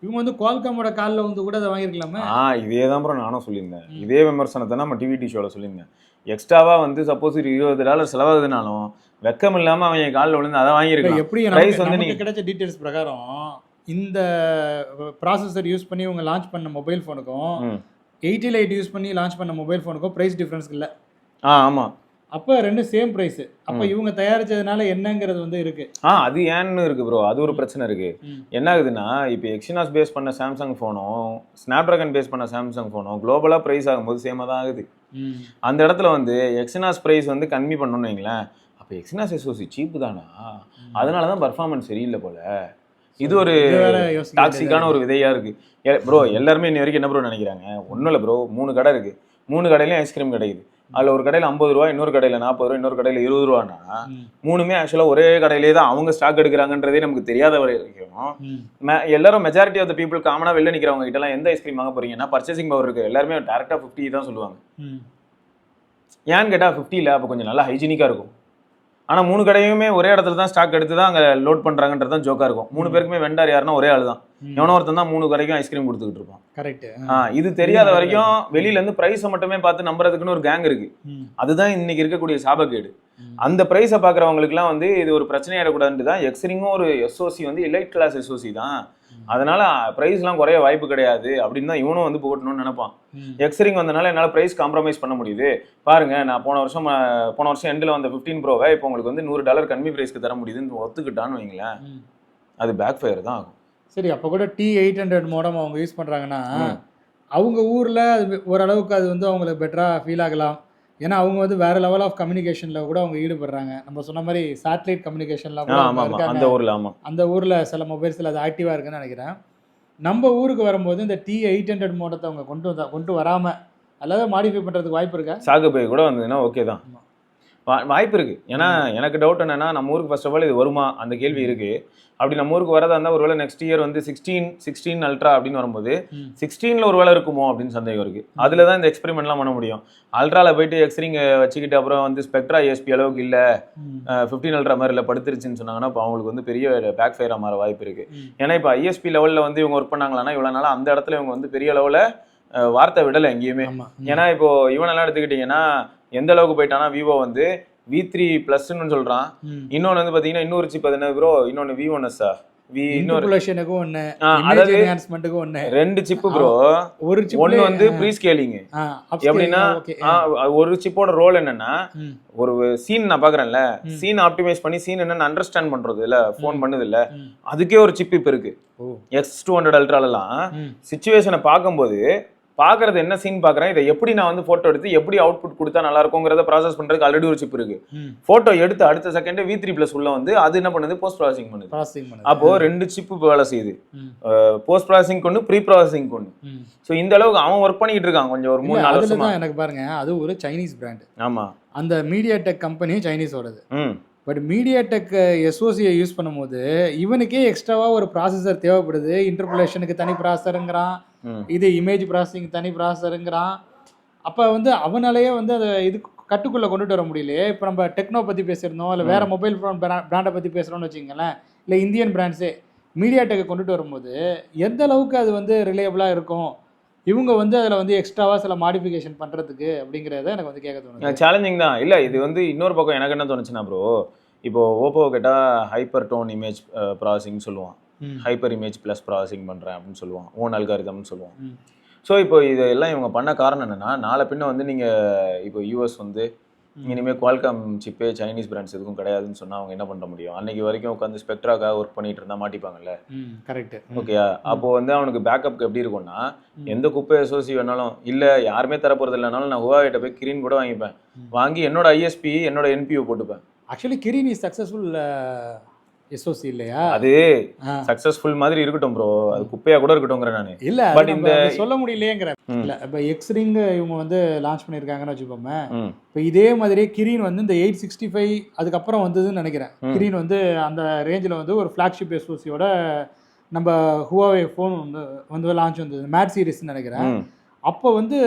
இவங்க வந்து குவால்காமோட காலில் வந்து கூட அதை வாங்கிருக்கலாமே. இதே தான் ப்ரோ நானும் சொல்லியிருந்தேன். இதே விமர்சனத்தை நம்ம டிவிடி ஷோல சொல்லியிருந்தேன். எக்ஸ்ட்ராவா வந்து சப்போஸ் $20 செலவாகுதுனாலும் வெக்கம் இல்லாம அவங்க காலில் விழுந்து அதை வாங்கியிருக்கலாம். எப்படி நமக்கு கிடைச்ச டீடைல்ஸ் பிரகாரம் இந்த ப்ராசஸர் யூஸ் பண்ணி இவங்க லான்ச் பண்ண மொபைல் ஃபோனுக்கும் ம் 80 யூஸ் பண்ணி லான்ச் பண்ண மொபைல் ஃபோனுக்கும் ப்ரைஸ் டிஃப்ரென்ஸ் இல்லை. ஆமாம். அப்போ ரெண்டும் சேம் ப்ரைஸ். அப்போ இவங்க தயாரிச்சதுனால என்னங்கிறது வந்து இருக்கு. அது ஏன்னு இருக்கு ப்ரோ, அது ஒரு பிரச்சனை இருக்கு. என்ன ஆகுதுன்னா இப்போ எக்ஸினாஸ் பேஸ் பண்ண சாம்சங் ஃபோனும் ஸ்னாப்ட்ராகன் பேஸ் பண்ண சாம்சங் ஃபோனும் குளோபலாக ப்ரைஸ் ஆகும்போது சேமாக தான் ஆகுது. அந்த இடத்துல வந்து எக்ஸினாஸ் ப்ரைஸ் வந்து கம்மி பண்ணணும்னு வைங்களேன், அப்போ எக்ஸினாஸ் எஸ்ஓசி சீப்பு தானா, அதனால தான் பர்ஃபார்மன்ஸ் சரியில்லை போல. இது ஒரு டாக்ஸிக்கான ஒரு விதையா இருக்கு ப்ரோ. எல்லாருமே இன்ன வரைக்கும் என்ன ப்ரோ நினைக்கிறாங்க, ஒன்றும் இல்லை ப்ரோ, 3 கடை இருக்கு, 3 கடையிலையும் ஐஸ்கிரீம் கிடைக்குது. அதில் ஒரு கடையில் 50 ரூபா, இன்னொரு கடையில் 40 ரூபா, இன்னொரு கடையில் 20 ரூபானா 3மே ஆக்சுவலாக ஒரே கடையிலே தான் அவங்க ஸ்டாக் எடுக்கிறாங்கன்றதே நமக்கு தெரியாத வரைக்கும் எல்லாரும் மெஜாரிட்டி ஆஃப் த பீப்புள் காமனாக வெளில நிற்கிறவங்க கிட்டலாம் எந்த ஐஸ்கிரீம் வாங்க போறீங்கன்னா பர்ச்சேசிங் பவர் இருக்கு, எல்லாருமே டேரெக்டாக 50 தான் சொல்லுவாங்க. ஏன்னு கேட்டால் 50 இல்லை, அப்போ கொஞ்சம் நல்லா ஹைஜீனிக்காக இருக்கும். ஆனால் 3 கடையுமே ஒரே இடத்துல தான் ஸ்டாக் எடுத்து தான் அங்கே லோட் பண்ணுறாங்கன்றது தான் ஜோக்காக இருக்கும். 3 பேருக்குமே வெண்டார் யாருன்னா ஒரே ஆள் தான், எவனோ ஒருத்தன் தான் 3 கடைக்கும் ஐஸ்கிரீம் கொடுத்துக்கிட்டு இருப்பான். கரெக்ட். இது தெரியாத வரைக்கும் வெளியிலேருந்து ப்ரைஸை மட்டுமே பார்த்து நம்புறதுக்குன்னு ஒரு கேங் இருக்கு. அதுதான் இன்னைக்கு இருக்கக்கூடிய சாபக்கேடு. அந்த ப்ரைஸை பார்க்குறவங்களுக்குலாம் வந்து இது ஒரு பிரச்சனையாயிடக்கூடாதுன்னு தான் எக்ஸ்ரிங்கும் ஒரு எஸ்ஓசி வந்து எலைட் கிளாஸ் எஸ்ஓசி தான், அதனால ப்ரைஸ்லாம் குறைய வாய்ப்பு கிடையாது அப்படின்னு தான் இவனும் வந்து போகட்டணும்னு நினைப்பான். எக்ஸ்ரிங் வந்தனால என்னால் ப்ரைஸ் காம்ப்ரமைஸ் பண்ண முடியுது பாருங்க, நான் போன வருஷம் எண்டில் வந்த 15 ப்ரோவை இப்போ உங்களுக்கு வந்து $100 கம்மி ப்ரைஸ்க்கு தர முடியுதுன்னு ஒத்துக்கிட்டான்னு வைங்களேன், அது பேக் ஃபயர் தான் ஆகும். சரி, அப்போ கூட T800 மோடம் அவங்க யூஸ் பண்ணுறாங்கன்னா அவங்க ஊரில் அது ஓரளவுக்கு அது வந்து அவங்களுக்கு பெட்டராக ஃபீல் ஆகலாம். ஏன்னா அவங்க வந்து வேற லெவல் ஆஃப் கம்யூனிகேஷனில் கூட அவங்க ஈடுபடுறாங்க. நம்ம சொன்ன மாதிரி சேட்டலைட் கம்யூனிகேஷன்லாம் அந்த ஊரில் சில மொபைல்ஸில் அது ஆக்டிவாக இருக்குன்னு நினைக்கிறேன். நம்ம ஊருக்கு வரும்போது இந்த T800 மோடத்தை அவங்க கொண்டு வராமல் அல்லாத மாடிஃபை பண்ணுறதுக்கு வாய்ப்பு இருக்கா? சாகு போய் கூட வந்ததுன்னா ஓகே தான், வாய்ப்பு இருக்கு. ஏன்னா எனக்கு டவுட் என்னன்னா, நம்ம ஊருக்கு ஃபர்ஸ்ட் ஆஃப் ஆல் இது வருமா அந்த கேள்வி இருக்கு. அப்படி நம்ம ஊருக்கு வரதா இருந்தால் ஒருவேளை நெக்ஸ்ட் இயர் வந்து 16 அல்ட்ரா அப்படின்னு வரும்போது 16ல் ஒரு வேலை இருக்குமோ அப்படின்னு சந்தேகம் இருக்கு. அதில் தான் இந்த எக்ஸ்பெரிமெண்ட்லாம் பண்ண முடியும். அல்ட்ராவில் போயிட்டு எக்ஸ்ரிங் வச்சுக்கிட்டு அப்புறம் வந்து ஸ்பெக்ட்ரா ESP அளவுக்கு இல்லை 15 அல்ட்ரா மாதிரி இல்லை படுத்துருச்சுன்னு சொன்னாங்கன்னா இப்போ அவங்களுக்கு வந்து பெரிய பேக் ஃபயராக மாற வாய்ப்பு இருக்கு. ஏன்னா இப்போ ISP லெவலில் வந்து இவங்க ஒர்க் பண்ணாங்களான்னா இவ்வளோ நாளாக அந்த இடத்துல இவங்க வந்து பெரிய லெவலில் வார்த்தை விடலை எங்கேயுமே. ஏன்னா இப்போ இவனெல்லாம் எடுத்துக்கிட்டிங்கன்னா எந்த அளவுக்கு போயிட்டானா, விவோ வந்து V3+ன்னு சொல்றான். இன்னொன்னு வந்து பாத்தீங்கன்னா இன்னொரு சிப் அது என்ன ப்ரோ, இன்னொன்னு V1S இன்டர்போலேஷனுக்கும் ஒண்ணு, இமேஜ் என்ஹான்ஸ்மென்ட்க்கும் ஒண்ணு, 2 சிப் ப்ரோ. ஒரு சிப் ஒன்னு வந்து ப்ரீ ஸ்கேலிங். எப்படின்னா ஒரு சிப்போட ரோல் என்னன்னா, ஒரு சீன் நான் பாக்குறேன்ல, சீன் ஆப்டிமைஸ் பண்ணி சீன் என்னன்னு அண்டர்ஸ்டாண்ட் பண்றது இல்ல, போன் பண்ணுது இல்ல, அதுக்கே ஒரு சிப் இப்ப இருக்கு. X200 அல்ட்ராலாம் சிச்சுவேஷனை பார்க்கும்போது பார்க்கறது என்ன சீன் பார்க்குறேன், இதை எப்படி நான் வந்து ஃபோட்டோ எடுத்து எப்படி அவுட்புட் கொடுத்தா நல்லா இருக்குங்கிறத ப்ராசஸ் பண்ணுறதுக்கு ஆல்ரெடி ஒரு சிப் இருக்கு. ஃபோட்டோ எடுத்து அடுத்த செகண்ட் V3+ உள்ள வந்து அது என்ன பண்ணுது, போஸ்ட் ப்ராசஸிங் பண்ணுது. அப்போ 2 சிப் வேலை செய்யுது, போஸ்ட் ப்ராசஸிங் கொண்டு ப்ரீ ப்ராசஸிங் கொண்டு. ஸோ இந்த அளவுக்கு அவன் ஒர்க் பண்ணிட்டு இருக்கான் கொஞ்சம் ஒரு 3-4 வருஷமா. எனக்கு பாருங்க, அது ஒரு சைனீஸ் பிராண்ட். ஆமா, அந்த மீடியாடெக் கம்பெனி சைனீஸோடது. பட் மீடியாடெக் எஸ்ஓசியை யூஸ் பண்ணும்போது இவனுக்கே எக்ஸ்ட்ராவாக ஒரு ப்ராசஸர் தேவைப்படுது. இன்டர்போலேஷனுக்கு தனி ப்ராசஸருங்கிறான், இது இமேஜ் ப்ராசஸிங் தனி ப்ராசஸருங்கிறான். அப்போ வந்து அவனாலேயே வந்து அதை இது கட்டுக்குள்ளே கொண்டுட்டு வர முடியலையே. இப்போ நம்ம டெக்னோ பற்றி பேசியிருந்தோம், இல்லை வேறு மொபைல் ஃபோன் பிராண்டை பற்றி பேசுகிறோன்னு வச்சுக்கோங்களேன், இல்லை இந்தியன் பிராண்ட்ஸே மீடியாடெக்கை கொண்டுட்டு வரும்போது எந்த அளவுக்கு அது வந்து ரிலையபிளாக இருக்கும், இவங்க வந்து அதில் வந்து எக்ஸ்ட்ராவாக சில மாடிஃபிகேஷன் பண்ணுறதுக்கு அப்படிங்கிறத எனக்கு வந்து கேட்க தோணுது. சேலஞ்சிங் தான். இல்லை இது வந்து இன்னொரு பக்கம் எனக்கு என்ன தோணுச்சுன்னா ப்ரோ, இப்போ ஓப்போ கேட்டால் ஹைப்பர் டோன் இமேஜ் ப்ராசஸிங் சொல்லுவான், ஹைப்பர் இமேஜ் ப்ளஸ் ப்ராசஸிங் பண்ணுறேன் அப்படின்னு சொல்லுவான், ஓன் அல்காரிதம்னு சொல்லுவான். ஸோ இப்போ இதெல்லாம் இவங்க பண்ண காரணம் என்னென்னா, நாளை பின்ன வந்து நீங்கள் இப்போ யூஎஸ் வந்து இனிமேல் குவால்காம் சிப்பே சைனீஸ் பிராண்ட்ஸ் எதுவும் கிடையாதுன்னு சொன்னால் அவங்க என்ன பண்ண முடியும்? அன்னைக்கு வரைக்கும் உட்காந்து ஸ்பெக்ட்ராக்காக ஒர்க் பண்ணிட்டு இருந்தால் மாட்டிப்பாங்கல்ல. கரெக்ட். ஓகேயா? அப்போ வந்து அவனுக்கு பேக்கப்க்கு எப்படி இருக்கும்னா, எந்த குப்பை எஸ்ஓசி வேணாலும் இல்லை யாருமே தரப்போறது இல்லைனாலும் நான் ஹுவாவேட்ட போய் கிரீன் கூட வாங்கிப்பேன், வாங்கி என்னோட ISP என்னோட NPU போட்டுப்பேன். Actually green is successful SoC இல்லையா? அது சக்சஸ்ஃபுல் மாதிரி இருக்கட்டும் ப்ரோ, அது குப்பையா கூட இருக்கட்டும்ங்கற நான். இல்ல பட் இந்த சொல்ல முடியலையேங்கற. இல்ல இப்ப எக்ஸ்ரிங் இவங்க வந்து லான்ச் பண்ணிருக்காங்கன்னு வச்சுக்கோமே. இப்போ இதே மாதிரி கிரீன் வந்து இந்த 865 அதுக்கு அப்புறம் வந்ததுன்னு நினைக்கிறேன். கிரீன் வந்து அந்த ரேஞ்சில் வந்து ஒரு ஃபிளாக்ஷிப் எஸ்ஓசியோட நம்ம ஹுவாவே ஃபோன் வந்து லான்ச் வந்தது, மேட் சீரிஸ்ன்னு நினைக்கிறேன். அப்போ வந்து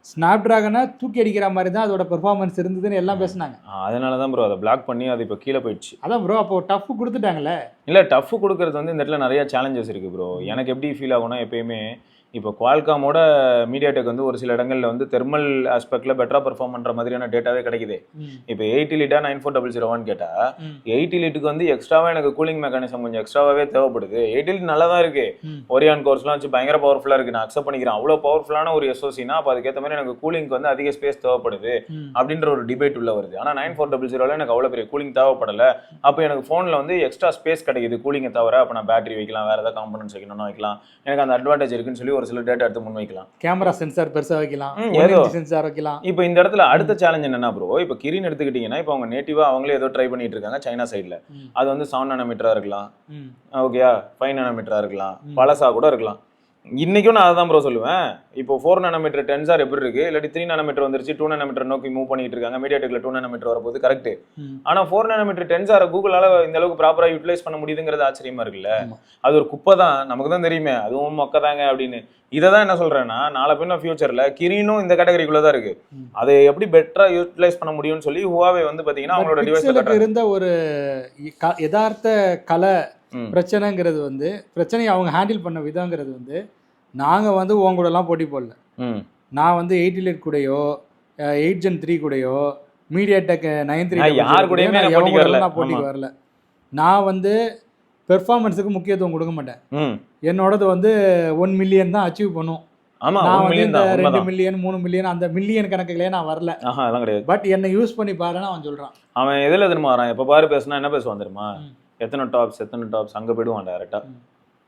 ஸ்னாப் டிராகனை தூக்கி அடிக்கிற மாதிரி தான் அதோட பெர்ஃபார்மன்ஸ் இருந்ததுன்னு எல்லாம் பேசினாங்க. அதனால தான் ப்ரோ அதை பிளாக் பண்ணி அது இப்போ கீழே போயிடுச்சு. அதான் ப்ரோ, அப்போ டஃப் கொடுத்துட்டாங்களே. இல்லை, டஃப் கொடுக்கறது வந்து இந்த இடத்துல நிறைய சேலஞ்சஸ் இருக்குது ப்ரோ. எனக்கு எப்படி ஃபீல் ஆகும்னா, எப்பயுமே இப்போ குவால்காமோட மீடியாடெக் வந்து ஒரு சில இடங்கள்ல வந்து தெர்மல் ஆஸ்பெக்ட்ல பெட்டரா பெர்ஃபார்ம் பண்ற மாதிரியான டேட்டாவே கிடைக்குது. இப்போ 8 எலிட்டா 94001 கேட்டா 8 எலிட்டுக்கு வந்து எக்ஸ்ட்ராவா எனக்கு கூலிங் மெக்கானிசம் கொஞ்சம் எக்ஸ்ட்ராவாவே தேவைப்படுது. 8 எலிட் நல்லா தான் இருக்கு, ஒரியான் கோர்ஸ்லாம் வச்சு பயங்கர பவர்ஃபுல்லா இருக்கு, நான் அக்செப்ட் பண்ணிக்கிறேன். அவ்வளோ பவர்ஃபுல்லான ஒரு எஸ்ஓசினா அப்போ அதுக்கேற்ற மாதிரி எனக்கு கூலிங்க்கு வந்து அதிக ஸ்பேஸ் தேவைப்படுது அப்படின்ற ஒரு டிபேட் உள்ள வருது. ஆனால் 9400 எனக்கு அவ்வளோ பெரிய கூலிங் தேவைப்படலை. அப்போ எனக்கு ஃபோனில் வந்து எக்ஸ்ட்ரா ஸ்பேஸ் கிடைக்குது கூலிங்கை தவிர. அப்போ நான் பேட்டரி வைக்கலாம், வேற ஏதாவது காம்பனன்ட்ஸ் வைக்கணும்னா வைக்கலாம், எனக்கு அந்த அட்வான்டேஜ் இருக்குன்னு சொல்லி ஒரு சில டேட்டா எடுத்து முன் வைக்கலாம். கேமரா சென்சார் பெருசா வைக்கலாம், சென்சார் வைக்கலாம். இப்போ இந்த இடத்துல அடுத்த சேலஞ்ச் என்னன்னா ப்ரோ, இப்போ கிரீன் எடுத்துக்கிட்டீங்கன்னா இப்போ அவங்க நேட்டிவா அவங்களே ஏதோ ட்ரை பண்ணிட்டு இருக்காங்க சைனா சைட்ல. அது வந்து 7 நானோமீட்டரா இருக்கலாம், ஓகேயா, 5 நானோமீட்டரா இருக்கலாம், பழசா கூட இருக்கலாம். இன்னைக்கும் நான் அதான் ப்ரோ சொல்லுவேன். இப்போ 4 நானோமீட்டர் டென்சார் எப்படி இருக்கு, இல்லாட்டி 3 நானோமீட்டர் வந்துருச்சு, 2 நானோமீட்டர் நோக்கி மூவ் பண்ணிட்டு இருக்காங்க. மீடியாடெக்ல 2 நானோமீட்டர் வரப்போது கரெக்ட். ஆனா 4 நானோமீட்டர் டென்சாரை கூகுளால இந்த அளவுக்கு ப்ராப்பரா யூட்டிலைஸ் பண்ண முடியுதுங்கிறது ஆச்சரியமா இருக்குல்ல. அது ஒரு குப்பை தான், நமக்கு தான் தெரியுமே, அதுவும் மொக்கதாங்க அப்படின்னு. இதை தான் என்ன சொல்றேன்னா, நாளை பின்ன ஃபியூச்சர்ல கிரீனும் இந்த கேட்டகரிக்குள்ள தான் இருக்கு. அதை எப்படி பெட்டரா யூட்டிலைஸ் பண்ண முடியும்னு சொல்லி ஹுவாவே வந்து பாத்தீங்கன்னா அவங்களோட டிவைஸ்ல இருந்த ஒரு யதார்த்த கலை பிரச்சனைங்கிறது வந்து பிரச்சனையை அவங்க ஹேண்டில் பண்ண விதங்கிறது வந்து, நாங்கள் வந்து உங்க கூடலாம் போட்டி போடல. நான் வந்து 8 எலிட் கூடயோ 8 Gen 3 கூடயோ மீடியாடெக் 930 யார் கூடயுமே நான் போட்டிக்கு வரல. நான் வந்து பெர்ஃபார்மன்ஸுக்கு முக்கியத்துவம் கொடுக்க மாட்டேன். என்னோடது வந்து 1 மில்லியன் தான் அச்சீவ் பண்ணும். நான் வந்து இந்த 2 மில்லியன் 3 மில்லியன் அந்த மில்லியன் கணக்குகளே நான் வரல. பட் என்னை யூஸ் பண்ணி பாருன்னு அவன் சொல்றான். அவன் எதுல தெரியுமா வரான், எப்ப பாரு பேசுனா என்ன பேசுவான் தெரியுமா, எத்தனை டாப்ஸ் அங்க போயிடுவான் டைரக்டா.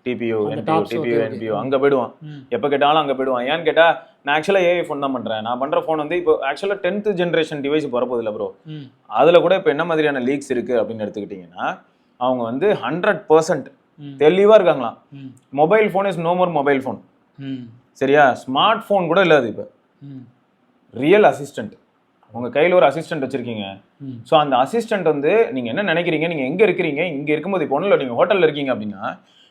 டிபிஓ என்பிஓ அங்க போயிடுவான். எப்ப கேட்டாலும் அங்க போயிடுவான். ஏன்னு கேட்டா நான் ஆக்சுவலா ஏஐ ஃபோன் தான் பண்றேன். நான் பண்ற ஃபோன் வந்து இப்போ ஆக்சுவலா 10th ஜென்ரேஷன் டிவைஸ் வரப்போதில்ல ப்ரோ. அதுல கூட இப்போ என்ன மாதிரியான லீக்ஸ் இருக்கு அப்படின்னு எடுத்துக்கிட்டீங்கன்னா, அவங்க வந்து 100% தெளிவா இருக்காங்களாம். Mobile phone is no more mobile phone. சரியா, ஸ்மார்ட் ஃபோன் கூட இல்லாது. இப்போ ரியல் அசிஸ்டன்ட், உங்க கையில ஒரு அசிஸ்டன்ட் வச்சிருக்கீங்க. ஸோ அந்த அசிஸ்டன்ட் வந்து நீங்க என்ன நினைக்கிறீங்க, நீங்க எங்க இருக்கிறீங்க, இங்க இருக்கும்போது இப்போ ஒன்றும் இல்லை, நீங்க ஹோட்டல்ல இருக்கீங்க அப்படின்னா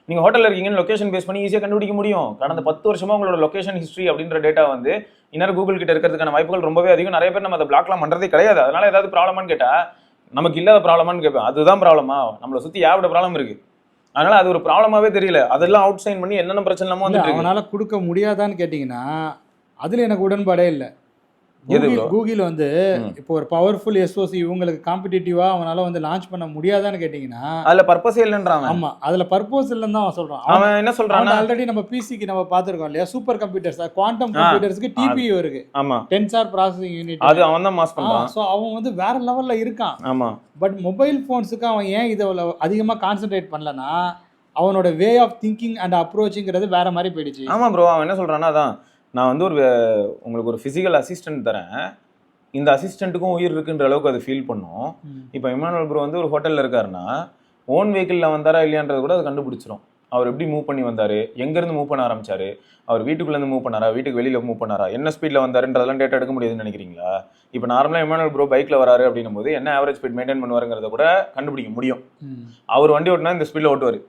நீங்க ஹோட்டல்ல இருக்கீங்கன்னு லொகேஷன் பேஸ் பண்ணி ஈஸியாக கண்டுபிடிக்க முடியும். கடந்த 10 வருஷமா உங்களோட லொகேஷன் ஹிஸ்ட்ரி அப்படின்ற டேட்டா வந்து இன்னொரு கூகுள் கிட்ட இருக்கிறதுக்கான வாய்ப்புகள் ரொம்பவே அதிகம். நிறைய பேர் நம்ம அதை பிளாக்லாம் பண்றதே கிடையாது. அதனால ஏதாவது ப்ராப்ளமான்னு கேட்டா நமக்கு இல்லாத ப்ராப்ளமான்னு கேட்பேன். அதுதான் ப்ராப்ளமா, நம்மளை சுத்தி ஏகப்பட்ட ப்ராப்ளம் இருக்கு. அதனால அது ஒரு ப்ராப்ளமாவே தெரியல. அதெல்லாம் அவுட் சைன் பண்ணி என்னென்ன பிரச்சனை வந்து அவனால கொடுக்க முடியாதான்னு கேட்டீங்கன்னா அதுல எனக்கு உடன்பாடே இல்லை. கூகுள் வந்து இப்போ ஒரு பவர்ஃபுல் எஸ்ஓசி இவங்களுக்கு காம்படிட்டிவா அவனால வந்து லான்ச் பண்ண முடியாதான்னு கேட்டீங்கன்னா அதுல பர்பஸ் இல்லன்றாங்க. ஆமா, அதுல பர்பஸ் இல்லன்னு தான் அவன் சொல்றான். அவன் என்ன சொல்றான், ஆல்ரெடி நம்ம பிசிக்கு நம்ம பாத்துறோம் இல்லையா, சூப்பர் கம்ப்யூட்டர்ஸ் குவாண்டம் கம்ப்யூட்டர்ஸ்க்கு டிபியூ இருக்கு. ஆமா, டென்சார் ப்ராசஸிங் யூனிட், அது அவன் தான் மாஸ் பண்றான். சோ அவன் வந்து வேற லெவல்ல இருக்கான். ஆமா, பட் மொபைல் போன்ஸ்க்கு அவன் ஏன் இதை அதிகமா கான்சென்ட்ரேட் பண்ணலன்னா அவனோட வே ஆஃப் திங்கிங் அண்ட் அப்ரோச்சிங்கிறது வேற மாதிரி போயிடுச்சு. ஆமா ப்ரோ, அவன் என்ன சொல்றான்னா, அதான் நான் வந்து உங்களுக்கு ஒரு ஃபிசிக்கல் அசிஸ்டன்ட் தரேன், இந்த அசிஸ்டண்ட்டுக்கும் உயிர் இருக்குன்ற அளவுக்கு அது ஃபீல் பண்ணும். இப்போ இமானுவல் ப்ரோ வந்து ஒரு ஹோட்டலில் இருக்காருன்னா ஓன் வெஹிக்கிளில் வந்தாரா இல்லையான்றது கூட அது கண்டுபிடிச்சிரும். அவர் எப்படி மூவ் பண்ணி வந்தார், எங்கேருந்து மூவ் பண்ண ஆரம்பிச்சாரு, அவர் வீட்டுக்குள்ளேருந்து மூவ் பண்ணாரா, வீட்டுக்கு வெளியில் மூவ் பண்ணாரா, என்ன ஸ்பீடில் வந்தாருன்றதெல்லாம் டேட்டா எடுக்க முடியாதுன்னு நினைக்கிறீங்களா? இப்போ நார்மலாக இமானுவல் ப்ரோ பைக்கில் வராரு அப்படின்னும் போது என்ன ஆவரேஜ் ஸ்பீட் மெயின்டைன் பண்ணுவாருங்கிறத கூட கண்டுபிடிக்க முடியும். அவர் வண்டி ஓட்டினா இந்த ஸ்பீடில் ஓட்டுவார்.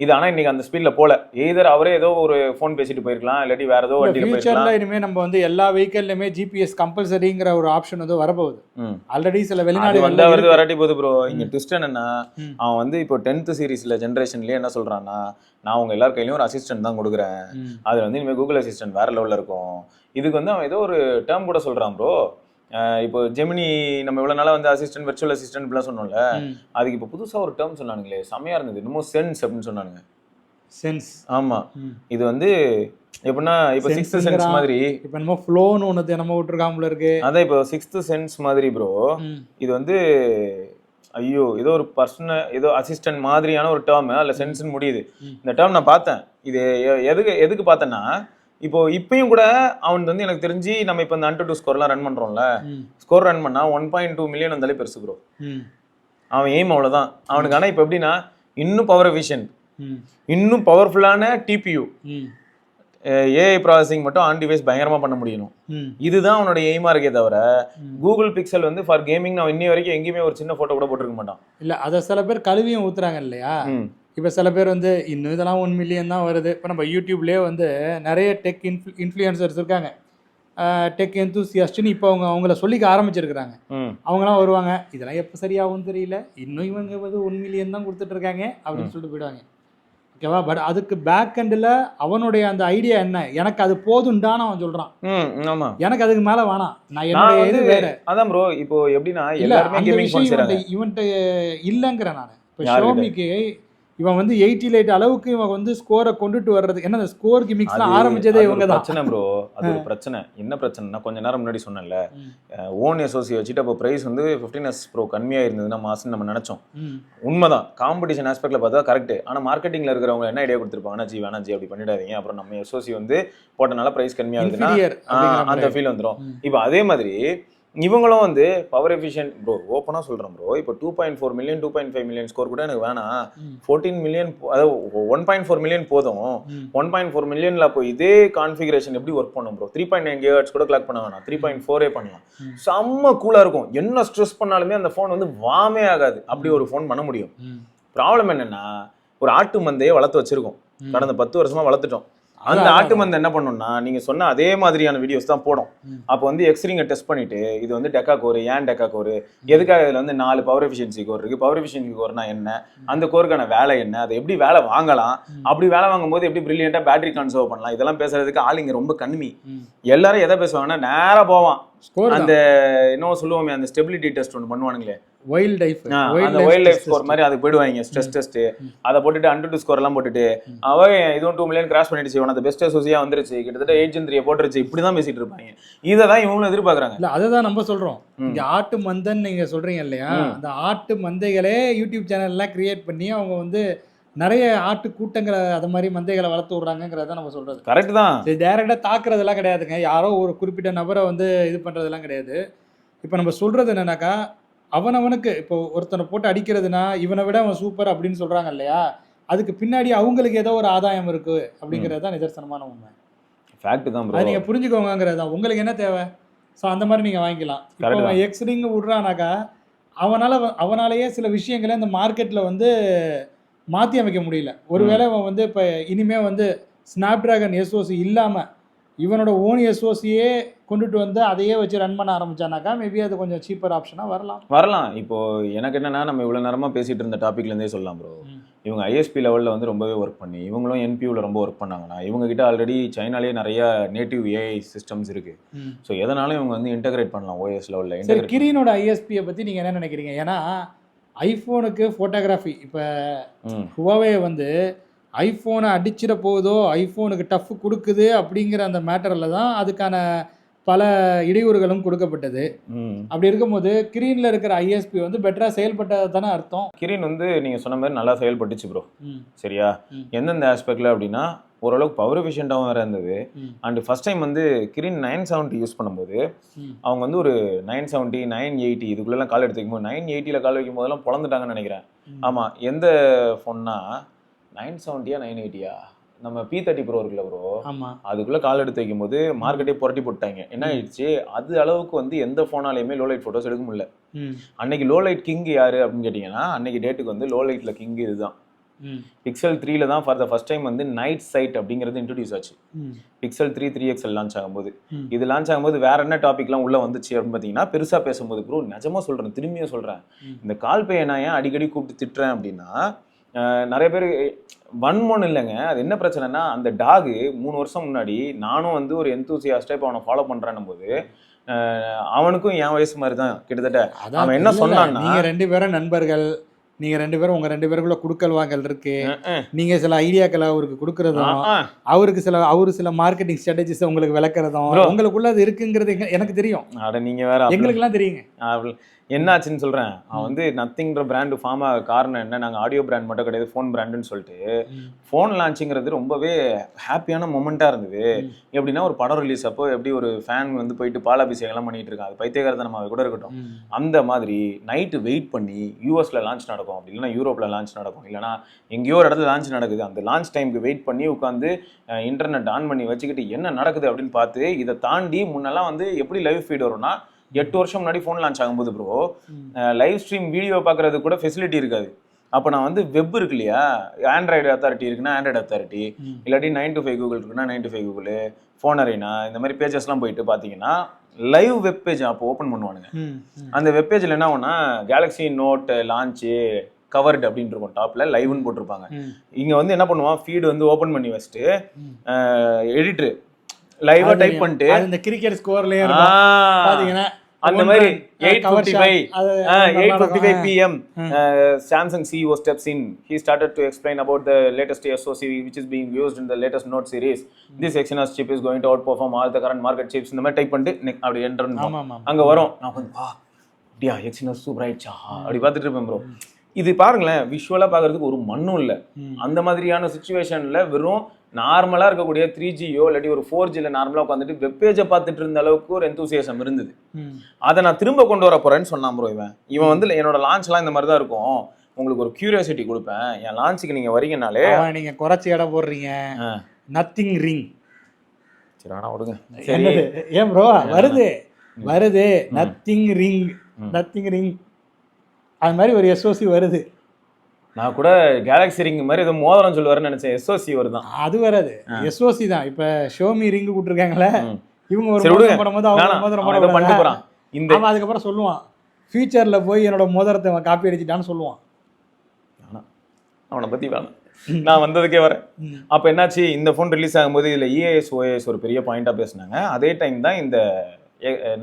இது ஆனால் இன்னைக்கு அந்த ஸ்பீட்ல போல, எய்தர் அவரே ஏதோ ஒரு ஃபோன் பேசிட்டு போயிருக்கலாம், இல்லாட்டி வேற ஏதோ வண்டியில் போயிருக்கலாம். இனிமே நம்ம வந்து எல்லா வெஹிக்கிள்லயுமே ஜிபிஎஸ் கம்பல்சரிங்கிற ஒரு ஆப்ஷன் வந்து வரப்போகுது. ஆல்ரெடி சில வெளிநாடு வருது வரட்டி போகுது ப்ரோ. இங்க ட்விஸ்ட் என்னன்னா, அவன் வந்து இப்போ 10th சீரீஸ்ல ஜென்ரேஷன்லயே என்ன சொல்றான்னா, நான் உங்க எல்லார் கையிலயும் ஒரு அசிஸ்டன்ட் தான் கொடுக்குறேன், அது வந்து இனிமேல் கூகுள் அசிஸ்டன்ட் வேற லெவல்ல இருக்கும். இதுக்கு வந்து அவன் ஏதோ ஒரு டேர்ம் கூட சொல்றான் ப்ரோ. இப்போ ஜெமினி நம்ம இவ்வளவு நாளா வந்து அசிஸ்டன்ட் வெர்ச்சுவல் அசிஸ்டன்ட் இப்படிலாம் சொன்னோம்ல, அதுக்கு இப்போ புதுசா ஒரு டேர்ம் சொன்னானுங்களே, செமையா இருந்தது. இன்னமும் சென்ஸ் அப்படின்னு சொன்னானுங்க. சென்ஸ், ஆமா, இது வந்து எப்படின்னா இப்போ 6th சென்ஸ் மாதிரி, இப்போ நம்ம ஃப்ளோன்னு ஒன்று நம்ம விட்டுருக்காமல இருக்கு. அதான் இப்போ 6th சென்ஸ் மாதிரி ப்ரோ. இது வந்து ஐயோ ஏதோ ஒரு பர்சன ஏதோ அசிஸ்டன்ட் மாதிரியான ஒரு டேர்ம், அதில் சென்ஸ்ன்னு முடியுது. இந்த டேர்ம் நான் பார்த்தேன். இது எதுக்கு பார்த்தேன்னா, இப்பயும் கூட அவன் வந்து எனக்கு தெரிஞ்சு நம்ம இப்போ இந்த Antutu ஸ்கோர்லாம் ரன் பண்றோம்ல, ஸ்கோர் ரன் பண்ணா 1.2 மில்லியன் வந்தாலே பெருசு ப்ரோ. அவன் எய்ம் அவ்வளவுதான் அவனுக்கு. ஆனா இப்போ எப்படின்னா இன்னும் பவர் எஃபிஷியன்ட், இன்னும் பவர்ஃபுல்லான டிபியூ, ஏஐ ப்ராசஸிங் மட்டும் ஆன் டிவைஸ் பயங்கரமா பண்ண முடியணும். இதுதான் அவனோட எய்மா இருக்கே தவிர கூகுள் பிக்சல் வந்து ஃபார் கேமிங் நான் இன்னி வரைக்கும் எங்கேயுமே ஒரு சின்ன போட்டோ கூட போட்டுருக்க மாட்டான். இல்ல அதை சில பேர் கழுவியும் ஊத்துறாங்க இல்லையா. இப்போ சில பேர் வந்து இன்னும் இதெல்லாம் 1 மில்லியன் தான் வருது. இப்போ நம்ம யூடியூப்லேயே வந்து நிறைய டெக் இன்ஃப்ளூயன்சர்ஸ் இருக்காங்க, டெக் எந்தூசியாஸ்ட்னு இப்போ அவங்கள சொல்லிக்க ஆரம்பிச்சிருக்கிறாங்க. அவங்களாம் வருவாங்க, இதெல்லாம் எப்போ சரியாகவும் தெரியல, இன்னும் இவங்க வந்து 1 மில்லியன் தான் கொடுத்துட்டு இருக்காங்க அப்படின்னு சொல்லிட்டு போயிடுவாங்க. ஓகேவா? பட் அதுக்கு பேக் எண்டில் அவனுடைய அந்த ஐடியா என்ன, எனக்கு அது போதுண்டான்னு அவன் சொல்றான். ஆமா, எனக்கு அதுக்கு மேல வேணாம், நான் நான் என்னுடைய வந்து இது வேற. அதான் ப்ரோ. இப்போ எப்படின்னா இல்ல எல்லாருமே அந்த கேமிங் ஃபோன் விஷயம் செய்றாங்க. இவன்ட்ட இல்லைங்கிறேன் நான். இப்போ யாருக்கிட்ட? ஷோமிக்கு இவன் வந்து 88 அளவுக்கு இவன் வந்து ஸ்கோரை கொண்டுட்டு வர்றது என்ன, அந்த ஸ்கோர் கிமிக்ஸ்லாம் ஆரம்பிச்சதே அது இவங்க ஒரு தான். பிரச்சனை ப்ரோ. அது ஒரு பிரச்சனை. என்ன பிரச்சனைனா கொஞ்ச நேரம் முன்னாடி சொன்னேன்ல, ஓன் எஸ்ஓசி வச்சுட்டு அப்போ பிரைஸ் வந்து 15s ப்ரோ கம்மியா இருந்ததுன்னா மாஸ்ன்னு நம்ம நினைச்சோம். உண்மைதான். காம்படிஷன் ஆஸ்பெக்ட்ல பார்த்தா கரெக்ட். ஆனா மார்க்கெட்டிங்ல இருக்கிறவங்க என்ன ஐடியா கொடுத்துருப்பாங்கன்னா, ஜி வேணாம் ஜி அப்படி பண்ணிடாதீங்க, அப்புறம் நம்ம எஸ்ஓசி வந்து போட்டனால பிரைஸ் கம்மியாகுதுன்னா அந்த ஃபீல் வந்துடும். இப்போ அதே மாதிரி இவங்களும் வந்து பவர் எஃபிஷியன்ட் ப்ரோ. ஓப்பனா சொல்றேன் ப்ரோ. இப்போ 2.4 மில்லியன் 2.5 மில்லியன் ஸ்கோர் கூட எனக்கு வேணாம். 14 மில்லியன், அதாவது 1.4 மில்லியன் போதும். 1.4 மில்லியன்ல அப்போ இதே கான்ஃபிகரேஷன் எப்படி ஒர்க் பண்ணும் ப்ரோ? 3.9 GHz கூட கிளாக் பண்ண வேணாம், 3.4 பண்ணலாம். செம்ம கூலா இருக்கும். என்ன ஸ்ட்ரெஸ் பண்ணாலுமே அந்த ஃபோன் வந்து வாமே ஆகாது. அப்படி ஒரு ஃபோன் பண்ண முடியும். ப்ராப்ளம் என்னன்னா, ஒரு ஆட்டு மந்தையை வளர்த்து வச்சிருக்கோம். கடந்த 10 வருஷமா வளர்த்துட்டோம். அந்த ஆட்டு மந்தை என்ன பண்ணும்னா, நீங்க சொன்ன அதே மாதிரியான வீடியோஸ் தான் போடும். அப்போ வந்து எக்ஸ்ரிங்க டெஸ்ட் பண்ணிட்டு, இது வந்து டெக்கா கோர், ஏன் டெக்கா கோர், எதுக்காக இதுல வந்து 4 பவர் எஃபிஷியன்சி கோர் இருக்கு, பவர் எஃபிஷியன்சி கோர்னா என்ன, அந்த கோருக்கான வேலை என்ன, அதை எப்படி வேலை வாங்கலாம், அப்படி வேலை வாங்கும் போது எப்படி பிரில்லியண்டா பேட்டரி கன்சர்வ் பண்ணலாம், இதெல்லாம் பேசுறதுக்கு ஆள் இங்க ரொம்ப கம்மி. எல்லாரும் எதை பேசுவாங்கன்னா, நேரா போவான் அந்த என்ன சொல்லுவோமே, அந்த ஸ்டெபிலிட்டி டெஸ்ட் ஒன்று பண்ணுவானுங்களே, வைல்ட் லைஃப் ஸ்கோர் மாதிரி அது போயிடுவாங்க. ஸ்ட்ரெஸ் டெஸ்ட் அதை போட்டுட்டு 100 ஸ்கோர் எல்லாம் போட்டுட்டு அவன் இதுவும் 2 மில்லியன் கிராஸ் பண்ணிடுச்சு, உனக்கு பெஸ்ட் எஸ்ஓசியா வந்துருச்சு, கிட்டத்தட்ட 8 போட்டுருச்சு, இப்படிதான் பேசிட்டு இருப்பாங்க. இதை தான் இவங்களும் எதிர்பார்க்கறாங்க. இல்ல அதுதான் நம்ம சொல்றோம். இங்க ஆட்டு மந்தன் நீங்க சொல்றீங்க இல்லையா, அந்த ஆட்டு மந்தைகளே யூடியூப் சேனல்லாம் கிரியேட் பண்ணி அவங்க வந்து நிறைய ஆட்டு கூட்டங்களை அது மாதிரி மந்தைகளை வளர்த்து விடுறாங்கிறத நம்ம சொல்றது கரெக்ட் தான். டைரக்டா தாக்குறதெல்லாம் கிடையாதுங்க. யாரோ ஒரு குறிப்பிட்ட நபரை வந்து இது பண்றதெல்லாம் கிடையாது. இப்போ நம்ம சொல்றது என்னன்னாக்கா, அவனவனுக்கு இப்போ ஒருத்தனை போட்டு அடிக்கிறதுனா இவனை விட அவன் சூப்பர் அப்படின்னு சொல்றாங்க இல்லையா, அதுக்கு பின்னாடி அவங்களுக்கு ஏதோ ஒரு ஆதாயம் இருக்கு அப்படிங்கிறது தான் நிதர்சனமான உண்மை. ஃபேக்ட் தான் ப்ரோ. அதை நீங்க புரிஞ்சுக்கோங்கிறது தான். உங்களுக்கு என்ன தேவை, ஸோ அந்த மாதிரி நீங்க வாங்கிக்கலாம். இப்போ அவன் எக்ஸ்ரிங் விடுறானாக்கா அவனாலேயே சில விஷயங்களை இந்த மார்க்கெட்ல வந்து மாற்றி அமைக்க முடியல. ஒருவேளை அவன் வந்து இப்போ இனிமே வந்து ஸ்னாப் டிராகன் எஸ்ஓசி இல்லாமல் இவனோட ஓன் எஸ்ஓசியே கொண்டுட்டு வந்து அதையே வச்சு ரன் பண்ண ஆரம்பிச்சானாக்கா மேபி அது கொஞ்சம் சீப்பர் ஆப்ஷனாக வரலாம். இப்போ எனக்கு என்னன்னா, நம்ம இவ்வளோ நேரமாக பேசிட்டு இருந்த டாபிக்லேருந்தே சொல்லலாம் ப்ரோ. இவங்க ஐஎஸ்பி லெவலில் வந்து ரொம்பவே ஒர்க் பண்ணி, இவங்களும் என்பியூவில் ரொம்ப ஒர்க் பண்ணாங்கன்னா, இவங்க கிட்ட ஆல்ரெடி சைனாலேயே நிறைய நேட்டிவ் ஏஐ சிஸ்டம்ஸ் இருக்கு. ஸோ எதனாலும் இவங்க வந்து இன்டகிரேட் பண்ணலாம் ஓஎஸ் லெவலில். சரி, கிரீனோட ஐஎஸ்பியை பற்றி நீங்கள் என்ன நினைக்கிறீங்க? ஏன்னா ஐஃபோனுக்கு ஃபோட்டோகிராஃபி இப்போ ஹுவாவே வந்து ஐஃபோனை அடிச்சிட போகுதோ, ஐஃபோனுக்கு டஃப் கொடுக்குது அப்படிங்கிற அந்த மேட்டரில் தான் அதுக்கான பல இடையூறுகளும் கொடுக்கப்பட்டது. அப்படி இருக்கும்போது கிரீன்ல இருக்கிற ஐஎஸ்பி வந்து பெட்டரா செயல்பட்டது தானே அர்த்தம். கிரீன் வந்து நீங்க சொன்ன மாதிரி நல்லா செயல்பட்டுச்சு ப்ரோ. சரியா? எந்தெந்த ஆஸ்பெக்ட்ல அப்படின்னா, ஓரளவுக்கு பவர் எஃபிஷியண்டாகவும் வேற இருந்தது. அண்ட் ஃபர்ஸ்ட் டைம் வந்து கிரீன் 970 யூஸ் பண்ணும்போது அவங்க வந்து ஒரு 970 980 இதுக்குள்ளெல்லாம் கால் எடுத்து வைக்கும்போது 980ல கால் வைக்கும் போதெல்லாம் பொழந்துட்டாங்கன்னு நினைக்கிறேன். ஆமா, எந்த ஃபோன்னா 970யா 980யா நம்ம P30 Pro இருக்குல்ல ப்ரோ, அதுக்குள்ள கால் எடுத்து வைக்கும் போது மார்க்கெட்டே புரட்டி போட்டாங்க. என்ன ஆயிடுச்சு, அது அளவுக்கு வந்து எந்த போனாலையுமே லோ லைட் போட்டோஸ் எடுக்க முடியல. அன்னைக்கு லோ லைட் கிங் யாரு அப்படின்னு கேட்டீங்கன்னா, அன்னைக்கு டேட்டுக்கு வந்து லோ லைட்ல கிங் இதுதான். பிக்சல் 3ல தான் ஃபார் த ஃபர்ஸ்ட் டைம் வந்து நைட் சைட் அப்படிங்கிறது இன்ட்ரோடியூஸ் ஆச்சு. பிக்சல் 3 3XL லான்ச் ஆகும்போது, இது லான்ச் ஆகும்போது வேற என்ன டாபிக்லாம் உள்ள வந்துச்சு அப்படின்னு பார்த்தீங்கன்னா, பெருசா பேசும்போது ப்ரோ நிஜமா சொல்றேன், திரும்பியும் சொல்றேன், இந்த கால் பையை நான் ஏன் அடிக்கடி கூப்பிட்டு திட்டுறேன் அப்படின்னா, நிறைய பேர் வன்மோன்னு இல்லைங்க. அது என்ன பிரச்சனைனா, அந்த டாகு 3 வருஷம் முன்னாடி நானும் வந்து ஒரு எந்தூசியாஸ்டா இப்போ அவனை ஃபாலோ பண்றேன்னும் போது அவனுக்கும் என் வயசு மாதிரி தான் கிட்டத்தட்ட. அவன் என்ன சொன்னான்னா, நீங்க 2 பேரும் நண்பர்கள், நீங்க 2 பேரும் உங்க 2 பேருக்குள்ள குடுக்கல் வாங்கல் இருக்கு, நீங்க சில ஐடியாக்களை அவருக்கு கொடுக்கறதும், அவரு சில மார்க்கெட்டிங் ஸ்ட்ராட்டஜிஸ் உங்களுக்கு விளக்குறதும் உங்களுக்குள்ள அது இருக்குங்கிறது எனக்கு தெரியும். அட நீங்க வேற, எங்களுக்கு எல்லாம் தெரியுங்க. என்னாச்சுன்னு சொல்றேன். அவன் வந்து நத்திங்ற பிராண்டு ஃபார்ம் ஆக காரணம் என்ன, நாங்கள் ஆடியோ பிராண்ட் மட்டும் கிடையாது ஃபோன் பிராண்டுன்னு சொல்லிட்டு ஃபோன் லான்ச்சிங்கிறது ரொம்பவே ஹாப்பியான மொமெண்ட்டாக இருந்தது. எப்படின்னா, ஒரு படம் ரிலீஸ் அப்போ எப்படி ஒரு ஃபேன் வந்து போயிட்டு பாலாபிஷேகம்லாம் பண்ணிட்டு இருக்கான், அது பைத்தியகாரத்தை நம்ம கூட இருக்கட்டும், அந்த மாதிரி நைட்டு வெயிட் பண்ணி யூஎஸ்ல லான்ச் நடக்கும், அப்படி இல்லைன்னா யூரோப்பில் லான்ச் நடக்கும், இல்லைனா எங்கேயோ ஒரு இடத்துல லான்ச் நடக்குது, அந்த லான்ச் டைமுக்கு வெயிட் பண்ணி உட்காந்து இன்டர்நெட் ஆன் பண்ணி வச்சுக்கிட்டு என்ன நடக்குது அப்படின்னு பார்த்து, இதை தாண்டி முன்னெல்லாம் வந்து எப்படி லைவ் ஃபீட் வரும்னா, 8 வருஷம் முன்னாடி ஃபோன் லான்ச் ஆகும்போது ப்ரோ லைவ் ஸ்ட்ரீம் வீடியோ பார்க்கறது கூட ஃபெசிலிட்டி இருக்காது. அப்போ நான் வந்து வெப் இருக்கு இல்லையா, ஆண்ட்ராய்டு அத்தாரிட்டி இருக்குன்னா ஆண்ட்ராய்டு அத்தாரிட்டி, இல்லாட்டி 925 கூகுள் இருக்குன்னா 925 கூகுள், ஃபோன் அரேனா, இந்த மாதிரி பேஜஸ்லாம் போயிட்டு பார்த்தீங்கன்னா லைவ் வெப் பேஜ் அப்போ ஓப்பன் பண்ணுவானுங்க. அந்த வெப் பேஜில் என்ன ஆகும்னா, கேலக்ஸி நோட் லான்ச்சு, கவர்டு அப்படின்னு இருக்கும், டாப்ல லைவ்னு போட்டிருப்பாங்க. இங்க வந்து என்ன பண்ணுவான், ஃபீடு வந்து ஓபன் பண்ணி வச்சுட்டு எடிட்டர் லைவா டைப் பண்ணிட்டு இந்த கிரிக்கெட் ஸ்கோர்லயே பாத்தீங்கன்னா அந்த மாதிரி 8:55 PM Samsung CEO steps in. He started to explain about the latest SoC which is being used in the latest Note series. This Exynos chip is going to outperform all the current market chips. இந்த மாதிரி type பண்ணிட்டு அப்படி enter பண்ணுவோம். அங்க வரும், நான் வந்து அப்படியா Exynos சூப்பர் ஆயிடுச்சா அப்படி பார்த்துட்டு இருப்பேன் ப்ரோ. இது பாருங்களேன், விஷுவலா பாக்குறதுக்கு ஒரு மண்ணும் இல்லை. அந்த மாதிரியான சுச்சுவேஷன்ல வெறும் நார்மலா இருக்கக்கூடிய 3Gயோ இல்லாட்டி ஒரு 4Gல நார்மலா உட்காந்துட்டு வெப்பேஜை பார்த்துட்டு இருந்த அளவுக்கு ஒரு எந்தூசியாசம் இருந்தது. அதை நான் திரும்ப கொண்டு வர போறேன்னு சொன்னான் ப்ரோ. இவன் வந்து என்னோட லான்ச்லாம் இந்த மாதிரி தான் இருக்கும், உங்களுக்கு ஒரு கியூரியாசிட்டி கொடுப்பேன், என் லான்ச்சுக்கு நீங்க வரீங்கனாலே நீங்க குறைச்சி இடம் போடுறீங்க. நத்திங் ரிங் சரி ஆனா விடுங்க. சரி ஏன் ப்ரோ வருது நத்திங் ரிங் அது மாதிரி ஒரு SoC வருது. நான் கூட கேலக்ஸி ரிங் மாதிரி ஏதோ மோதிரம் சொல்லுவாருன்னு நினைச்சேன். SoC வருதான், அது வராது. SoC தான். இப்ப ஷோமி ரிங் கூட்டிருக்காங்களே, இவங்க ஒரு போடும்போது அவங்க மோதிரம் பண்ணிட்டு போறான். இந்த அதுக்கப்புறம் சொல்லுவான் ஃபியூச்சர்ல போய் என்னோட மோதிரத்தை காப்பி அடிச்சிட்டான்னு சொல்லுவான். அவனை பத்தி வேணாம், நான் வந்ததுக்கே வரேன். அப்ப என்னாச்சு, இந்த போன் ரிலீஸ் ஆகும்போது இதுல EIS OIS ஒரு பெரிய பாயிண்டா பேசினாங்க. அதே டைம் தான் இந்த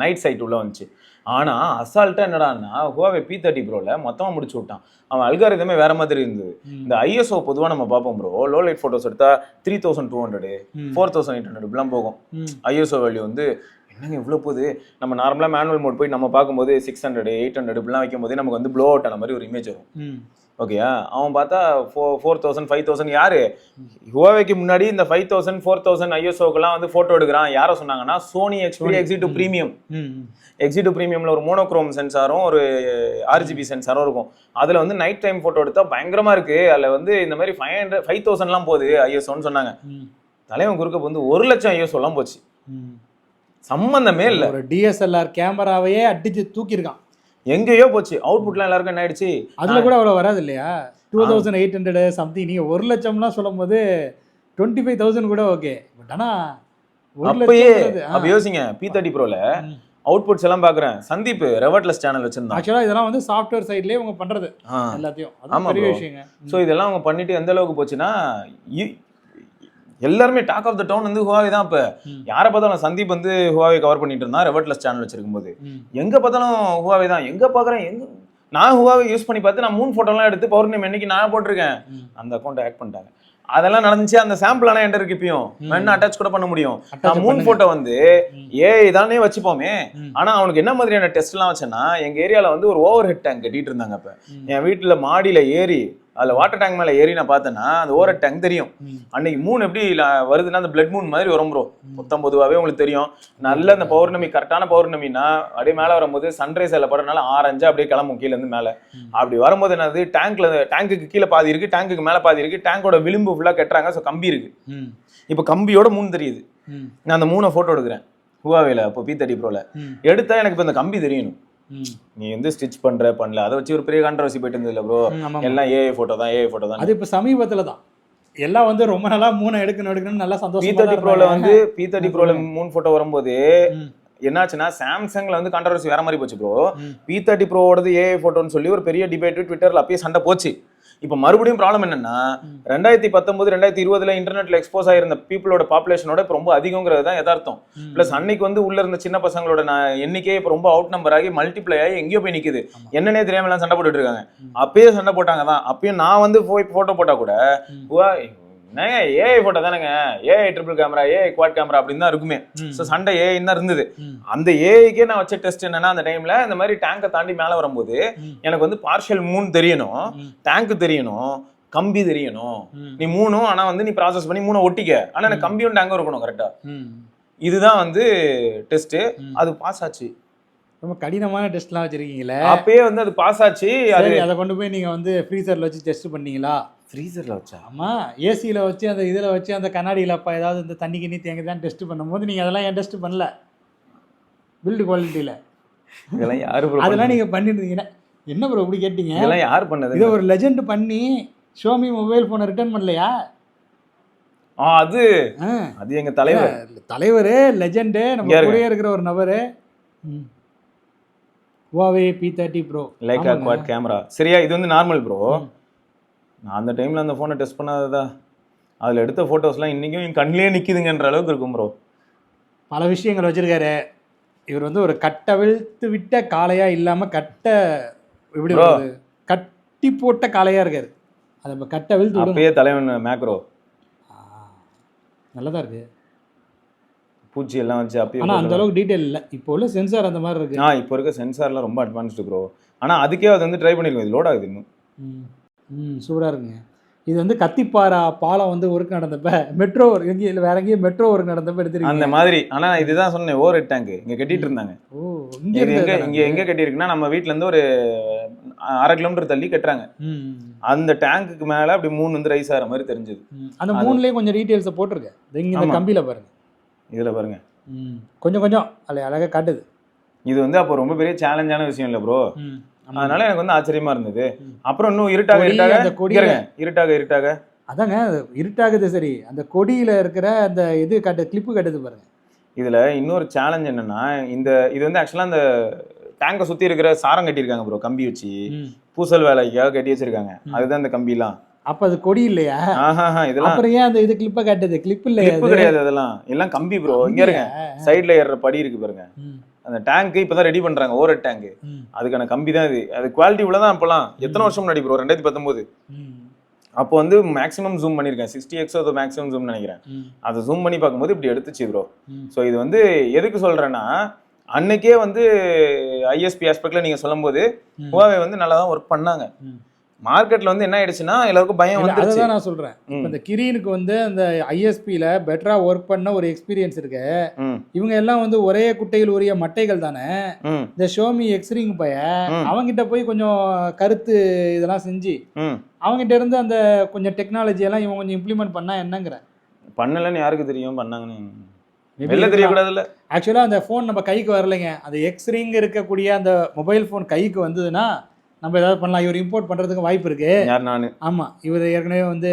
நைட் சைட் உள்ள வந்துச்சு. ஆனா அசால்ட்டா என்னடான்னா Huawei P30 Proல மொத்தமா முடிச்சு விட்டான். அவன் அல்காரிதமே வேற மாதிரி இருந்தது. இந்த ISO பொதுவா நம்ம பார்ப்போம் ப்ரோ, லோ லைட் போட்டோஸ் எடுத்தா 3200 4800 இப்படிலாம் போகும். ISO வேல்யூ வந்து என்னங்க இவ்வளவு போகுது, நம்ம நார்மலா மேனுவல் மோட் போய் நம்ம பார்க்கும்போது 600 800 இப்படிலாம் வைக்கும் போதே நமக்கு வந்து ப்ளோ அவுட் ஆன மாதிரி ஒரு இமேஜ் வரும். ஓகேயா, அவன் பார்த்தா 4000 5000. யாரு Huaweiக்கு முன்னாடி இந்த 5000 4000 ISOக்கெல்லாம் வந்து போட்டோ எடுக்கிறான்? யாரை சொன்னாங்கன்னா Sony Xperia X2 premium. X2 பிரீமியம்ல ஒரு மோனோக்ரோம் சென்சாரும் ஒரு RGB சென்சாரும் இருக்கும். அதுல வந்து நைட் டைம் போட்டோ எடுத்தா பயங்கரமா இருக்கு, அதுல வந்து இந்த மாதிரி 5000 போகுது ISOன்னு சொன்னாங்க. தலைவன் குறுக்க வந்து 1,00,000 ISO போச்சு, சம்பந்தமே இல்ல. ஒரு DSLR கேமராவையே அடிச்சு தூக்கிருக்கான், எங்கேயோ போச்சு. அவுட்புட்லாம் எல்லாருக்கும் என்ன ஆயிடுச்சு, அதுல கூட அவ்வளவு வராது இல்லையா? 2800 சம்திங். நீங்க 1,00,000 சொல்லும் போது 25,000 கூட ஓகே. பட் ஆனா அப்ப யோசிங்க, P30 Proல அவுட்புட்ஸ் எல்லாம் பாக்குறேன். சந்தீப் ரெவர்ட்லெஸ் சேனல் வச்சிருந்தான். ஆக்சுவலா இதெல்லாம் வந்து சாஃப்ட்வேர் சைட்லயே அவங்க பண்றது எல்லாத்தையும். அது பெரிய விஷயங்க. சோ இதெல்லாம் அவங்க பண்ணிட்டு எந்த அளவுக்கு போச்சுன்னா, எல்லாருமே டாக் ஆஃப் த டவுன் வந்து Huawei தான். இப்ப யாரை பார்த்தாலும் சந்தீப் வந்து Huawei கவர் பண்ணிட்டு இருந்தான் ரெவர்ட்லெஸ் சேனல் வச்சிருக்கும் போது. எங்க பார்த்தாலும் Huawei தான். எங்க பாக்குறேன், நான் Huawei யூஸ் பண்ணி பார்த்து நான் 3 போட்டோலாம் எடுத்து பௌர்ணமி அன்னைக்கு நான் போட்டிருக்கேன். அந்த அக்கௌண்ட் ஹேக் பண்ணிட்டாங்க. அதெல்லாம் நடந்துச்சு. அந்த சாம்பிள் எல்லாம் என்கிட்ட இருக்கு, இப்பயும் வேணா அட்டாச் கூட பண்ண முடியும். நான் 3 போட்டோ வந்து ஏஐ தானே வச்சுப்போமே. ஆனா அவனுக்கு என்ன மாதிரியான டெஸ்ட் எல்லாம் வச்சேன்னா, எங்க ஏரியால வந்து ஒரு ஓவர் ஹெட் டேங்க் கட்டிட்டு இருந்தாங்க. அப்ப என் வீட்டுல மாடியில ஏறி அதுல வாட்டர் டேங்க் மேல ஏறி நான் பார்த்தேன்னா அந்த ஓவர் ஹெட் டேங்க் தெரியும். அன்னைக்கு மூணு எப்படி வருதுன்னா அந்த பிளட் மூன் மாதிரி வரும் ப்ரோ. மொத்தம் பொதுவாகவே உங்களுக்கு தெரியும். நல்ல அந்த பௌர்ணமி, கரெக்டான பௌர்ணமின்னா அப்படியே மேல வரும்போது சன்ரைஸ் அதில் படுறதுனால ஆரஞ்சா அப்படியே கிளம்பும் கீழே இருந்து மேல. அப்படி வரும்போது என்னது, டேங்குக்கு கீழே பாதி இருக்கு, டேங்குக்கு மேல பாதி இருக்கு, டேங்கோட விளிம்பு ஃபுல்லா கட்டுறாங்க. ஸோ கம்பி இருக்கு. இப்போ கம்பியோட மூணு தெரியுது. நான் அந்த 3 போட்டோ எடுக்கிறேன் Huaweiல. இப்போ P30 Proல எடுத்தா எனக்கு இப்போ இந்த கம்பி தெரியணும். நீ வந்து ஸ்டிச் பண்ணல, அதை வச்சு ஒரு பெரிய கான்ட்ரவர்சி போயிட்டு இருந்தது ப்ரோ. எல்லாம் ஏஐ போட்டோ தான். அது இப்போ சமீபத்துல தான் எல்லாம் வந்து ரொம்ப நாளா 3 எடுக்கணும் நல்லா சந்தோஷம். P30 Proல வந்து P30 Proல 3 போட்டோ வரும்போது என்னாச்சுன்னா சாம்சங்ல வந்து கான்ட்ரவர்சி வேற மாதிரி போச்சு ப்ரோ. P30 Proவோடது ஏஐ போட்டோன்னு சொல்லி ஒரு பெரிய டிபேட் ட்விட்டர்ல அப்பயே சண்டை போச்சு. இப்போ மறுபடியும் ப்ராப்ளம் என்னன்னா 2019 2020 இன்டர்நெட்ல எக்ஸ்போஸ் ஆயிருந்த பீப்புளோட பாப்புலேஷனோட இப்போ ரொம்ப அதிகங்கிறது தான் யதார்த்தம். பிளஸ் அன்னைக்கு வந்து உள்ள இருந்த சின்ன பசங்களோட எண்ணிக்கையே இப்போ ரொம்ப அவுட் நம்பர் ஆகி மல்டிப்ளை ஆகி எங்கேயோ போய் நிக்குது. என்னன்னே தெரியாம எல்லாம் சண்டை போட்டுட்டு இருக்காங்க. அப்பயே சண்டை போட்டாங்க தான். அப்பயும் நான் வந்து போட்டோ போட்டா கூட ஏஐ போட்டோ தானேங்க, AI triple camera, AI quad camera அப்படின்னு தான் இருக்குமே. ஸோ சண்டை ஏஐ தான் இருந்தது. அந்த ஏஐக்கே நான் வச்ச டெஸ்ட் என்னன்னா, அந்த டைம்ல இந்த மாதிரி டேங்கை தாண்டி மேலே வரும்போது எனக்கு வந்து பார்ஷியல் மூன் தெரியணும், டேங்க் தெரியணும், கம்பி தெரியணும். நீ 3 ஆனா வந்து நீ ப்ராசஸ் பண்ணி 3 ஒட்டிக்க. ஆனா எனக்கு கம்பியும் டேங்கும் இருக்கணும் கரெக்டா. இதுதான் வந்து டெஸ்ட். அது பாஸ் ஆச்சு. ரொம்ப கடினமான டெஸ்ட்லாம் வச்சிருக்கீங்களே. அப்பயே வந்து அது பாஸ் ஆச்சு. அதை கொண்டு போய் நீங்க வந்து ஃப்ரீசர்ல வச்சு டெஸ்ட் பண்ணீங்களா? ஃப்ரீசர்ல வச்சா? ஆமா, ஏசியில வச்சு அந்த இதுல வச்சு அந்த கண்ணாடியில அப்ப ஏதாவது இந்த தண்ணி கிண்ணி தேங்க தான் டெஸ்ட் பண்ணும்போது நீங்க அதெல்லாம் ஏன் டெஸ்ட் பண்ணல? பில்டு குவாலிட்டியில இதெல்லாம் யாரு ப்ரோ? அதெல்லாம் நீங்க பண்ணிருந்தீங்கன்னா என்ன ப்ரோ இப்படி கேட்டீங்க? இதெல்லாம் யார் பண்ணது? இதை ஒரு லெஜெண்ட் பண்ணி ஷோமி மொபைல் போனை ரிட்டர்ன் பண்ணலையா? அது எங்க தலைவர் லெஜெண்டு, நம்ம கூடயே இருக்கிற ஒரு நபரு. Huawei P30 Pro. Lyca quad camera. சரியா, இது வந்து நார்மல் ப்ரோ. நான் அந்த டைமில் அந்த ஃபோனை டெஸ்ட் பண்ணாததா, அதில் எடுத்த ஃபோட்டோஸ்லாம் இன்றைக்கும் என் கண்ணிலே நிற்கிதுங்கன்ற அளவுக்கு இருக்கும் ப்ரோ. பல விஷயங்கள் வச்சுருக்காரு இவர். வந்து ஒரு கட்டவிழ்த்து விட்ட காளையாக இல்லாமல் எப்படி கட்டி போட்ட காளையாக இருக்காரு. அதை நம்ம கட்டவிழ்த்து அப்பயே தலைவன் மேக்ரோ நல்லதாக இருக்குது. பூச்சி எல்லாம் வச்சு அப்பயே. ஆனால் அந்த அளவுக்கு டீட்டெயில் இல்லை. இப்போ உள்ள சென்சார் அந்த மாதிரி இருக்கு. இப்போ இருக்க சென்சார்லாம் ரொம்ப அட்வான்ஸ்டு ப்ரோ. ஆனால் அதுக்கே அது வந்து ட்ரை பண்ணிருக்கோம். இது லோட் ஆகுது இன்னும். சூப்பராக இருக்குங்க. இது வந்து கத்திப்பாரா பாலம் வந்து ஒர்க் நடந்தப்ப மெட்ரோ எங்கேயும் வேற எங்கேயும் மெட்ரோ ஒர்க் நடந்தப்ப எடுத்துருக்கீங்க அந்த மாதிரி. ஆனால் இதுதான் சொன்னேன், ஓவர் ஹெட் டேங்க் இங்கே கட்டிட்டு இருந்தாங்க. இங்கே எங்கே கட்டியிருக்குன்னா நம்ம வீட்டில் இருந்து ஒரு 1/2 கிலோமீட்டர் தள்ளி கட்டுறாங்க. அந்த டேங்குக்கு மேலே அப்படி 3 வந்து ரைஸ் ஆகிற மாதிரி தெரிஞ்சது. அந்த 3லயே கொஞ்சம் டீட்டெயில்ஸை போட்டிருக்கேன். இந்த கம்பியில் பாருங்க, இதில் பாருங்க, கொஞ்சம் கொஞ்சம் அழகாக காட்டுது. இது வந்து அப்போ ரொம்ப பெரிய சேலஞ்சான விஷயம் இல்லை ப்ரோ. அதனால எனக்கு வந்து ஆச்சரியமா இருந்தது. அப்புறம் இன்னும் இருட்டாக அதாங்க இருட்டாகுது. சரி, அந்த கொடியில இருக்கிற அந்த இது கிளிப்பு கட்டுது பாருங்க. இதுல இன்னொரு சேலஞ்ச் என்னன்னா, இது வந்து ஆக்சுவலா அந்த டேங்கை சுத்தி இருக்கிற சாரம் கட்டியிருக்காங்க ப்ரோ, கம்பி வச்சு பூசல் வேலைக்காக கட்டி வச்சிருக்காங்க. அதுதான் இந்த கம்பிலாம். அப்ப அது கொடி இல்லையா? இதெல்லாம் அப்புறம் ஏன் அந்த இது கிளிப்பை காட்டுது? கிளிப் இல்லையா? கிடையாது, அதெல்லாம் எல்லாம் கம்பி ப்ரோ. இங்க இருங்க, சைட்ல ஏறுற படி இருக்கு பாருங்க. அந்த டேங்க் இப்பதான் ரெடி பண்றாங்க, ஓவர் டேங்க். அதுக்கான கம்பி தான் இது. அது குவாலிட்டி உள்ளதான். அப்பெல்லாம் எத்தனை வருஷம் முன்னாடி ப்ரோ, 2019. அப்போ வந்து மேக்ஸிமம் ஜூம் பண்ணியிருக்கேன், 60x அது மேக்ஸிமம் ஜூம் நினைக்கிறேன். அதை ஜூம் பண்ணி பார்க்கும்போது இப்படி எடுத்துச்சு ப்ரோ. ஸோ இது வந்து எதுக்கு சொல்றேன்னா, அன்னைக்கே வந்து ஐஎஸ்பி ஆஸ்பெக்ட்ல நீங்க சொல்லும் போது Huawei வந்து நல்லா தான் ஒர்க் பண்ணாங்க. மார்க்கெட்ல வந்து என்ன ஆயிடுச்சுன்னா எல்லாருக்கும் பயம் வந்து. அதுதான் நான் சொல்றேன். இந்த கிரீனுக்கு வந்து அந்த ஐஎஸ்பியில பெட்டரா ஒர்க் பண்ண ஒரு எக்ஸ்பீரியன்ஸ் இருக்கு. இவங்க எல்லாம் வந்து ஒரே குட்டையில் உரிய மட்டைகள் தானே. இந்த ஷோமி எக்ஸ்ரிங் அவங்கிட்ட போய் கொஞ்சம் கருத்து இதெல்லாம் செஞ்சு அவங்ககிட்ட இருந்து அந்த கொஞ்சம் டெக்னாலஜி எல்லாம் இவங்க கொஞ்சம் இம்ப்ளிமெண்ட் பண்ணா என்னங்கிற. பண்ணலன்னு யாருக்கு தெரியும், பண்ணாங்கன்னு தெரியக்கூடாதுல்ல. ஆக்சுவலா அந்த போன் நம்ம கைக்கு வரலைங்க. அந்த எக்ஸ்ரிங் இருக்கக்கூடிய அந்த மொபைல் போன் கைக்கு வந்ததுன்னா நம்ம ஏதாவது பண்ணலாம். இவர் இம்போர்ட் பண்ணுறதுக்கு வாய்ப்பு இருக்கு. யார்? நான். ஆமாம், இவர் ஏற்கனவே வந்து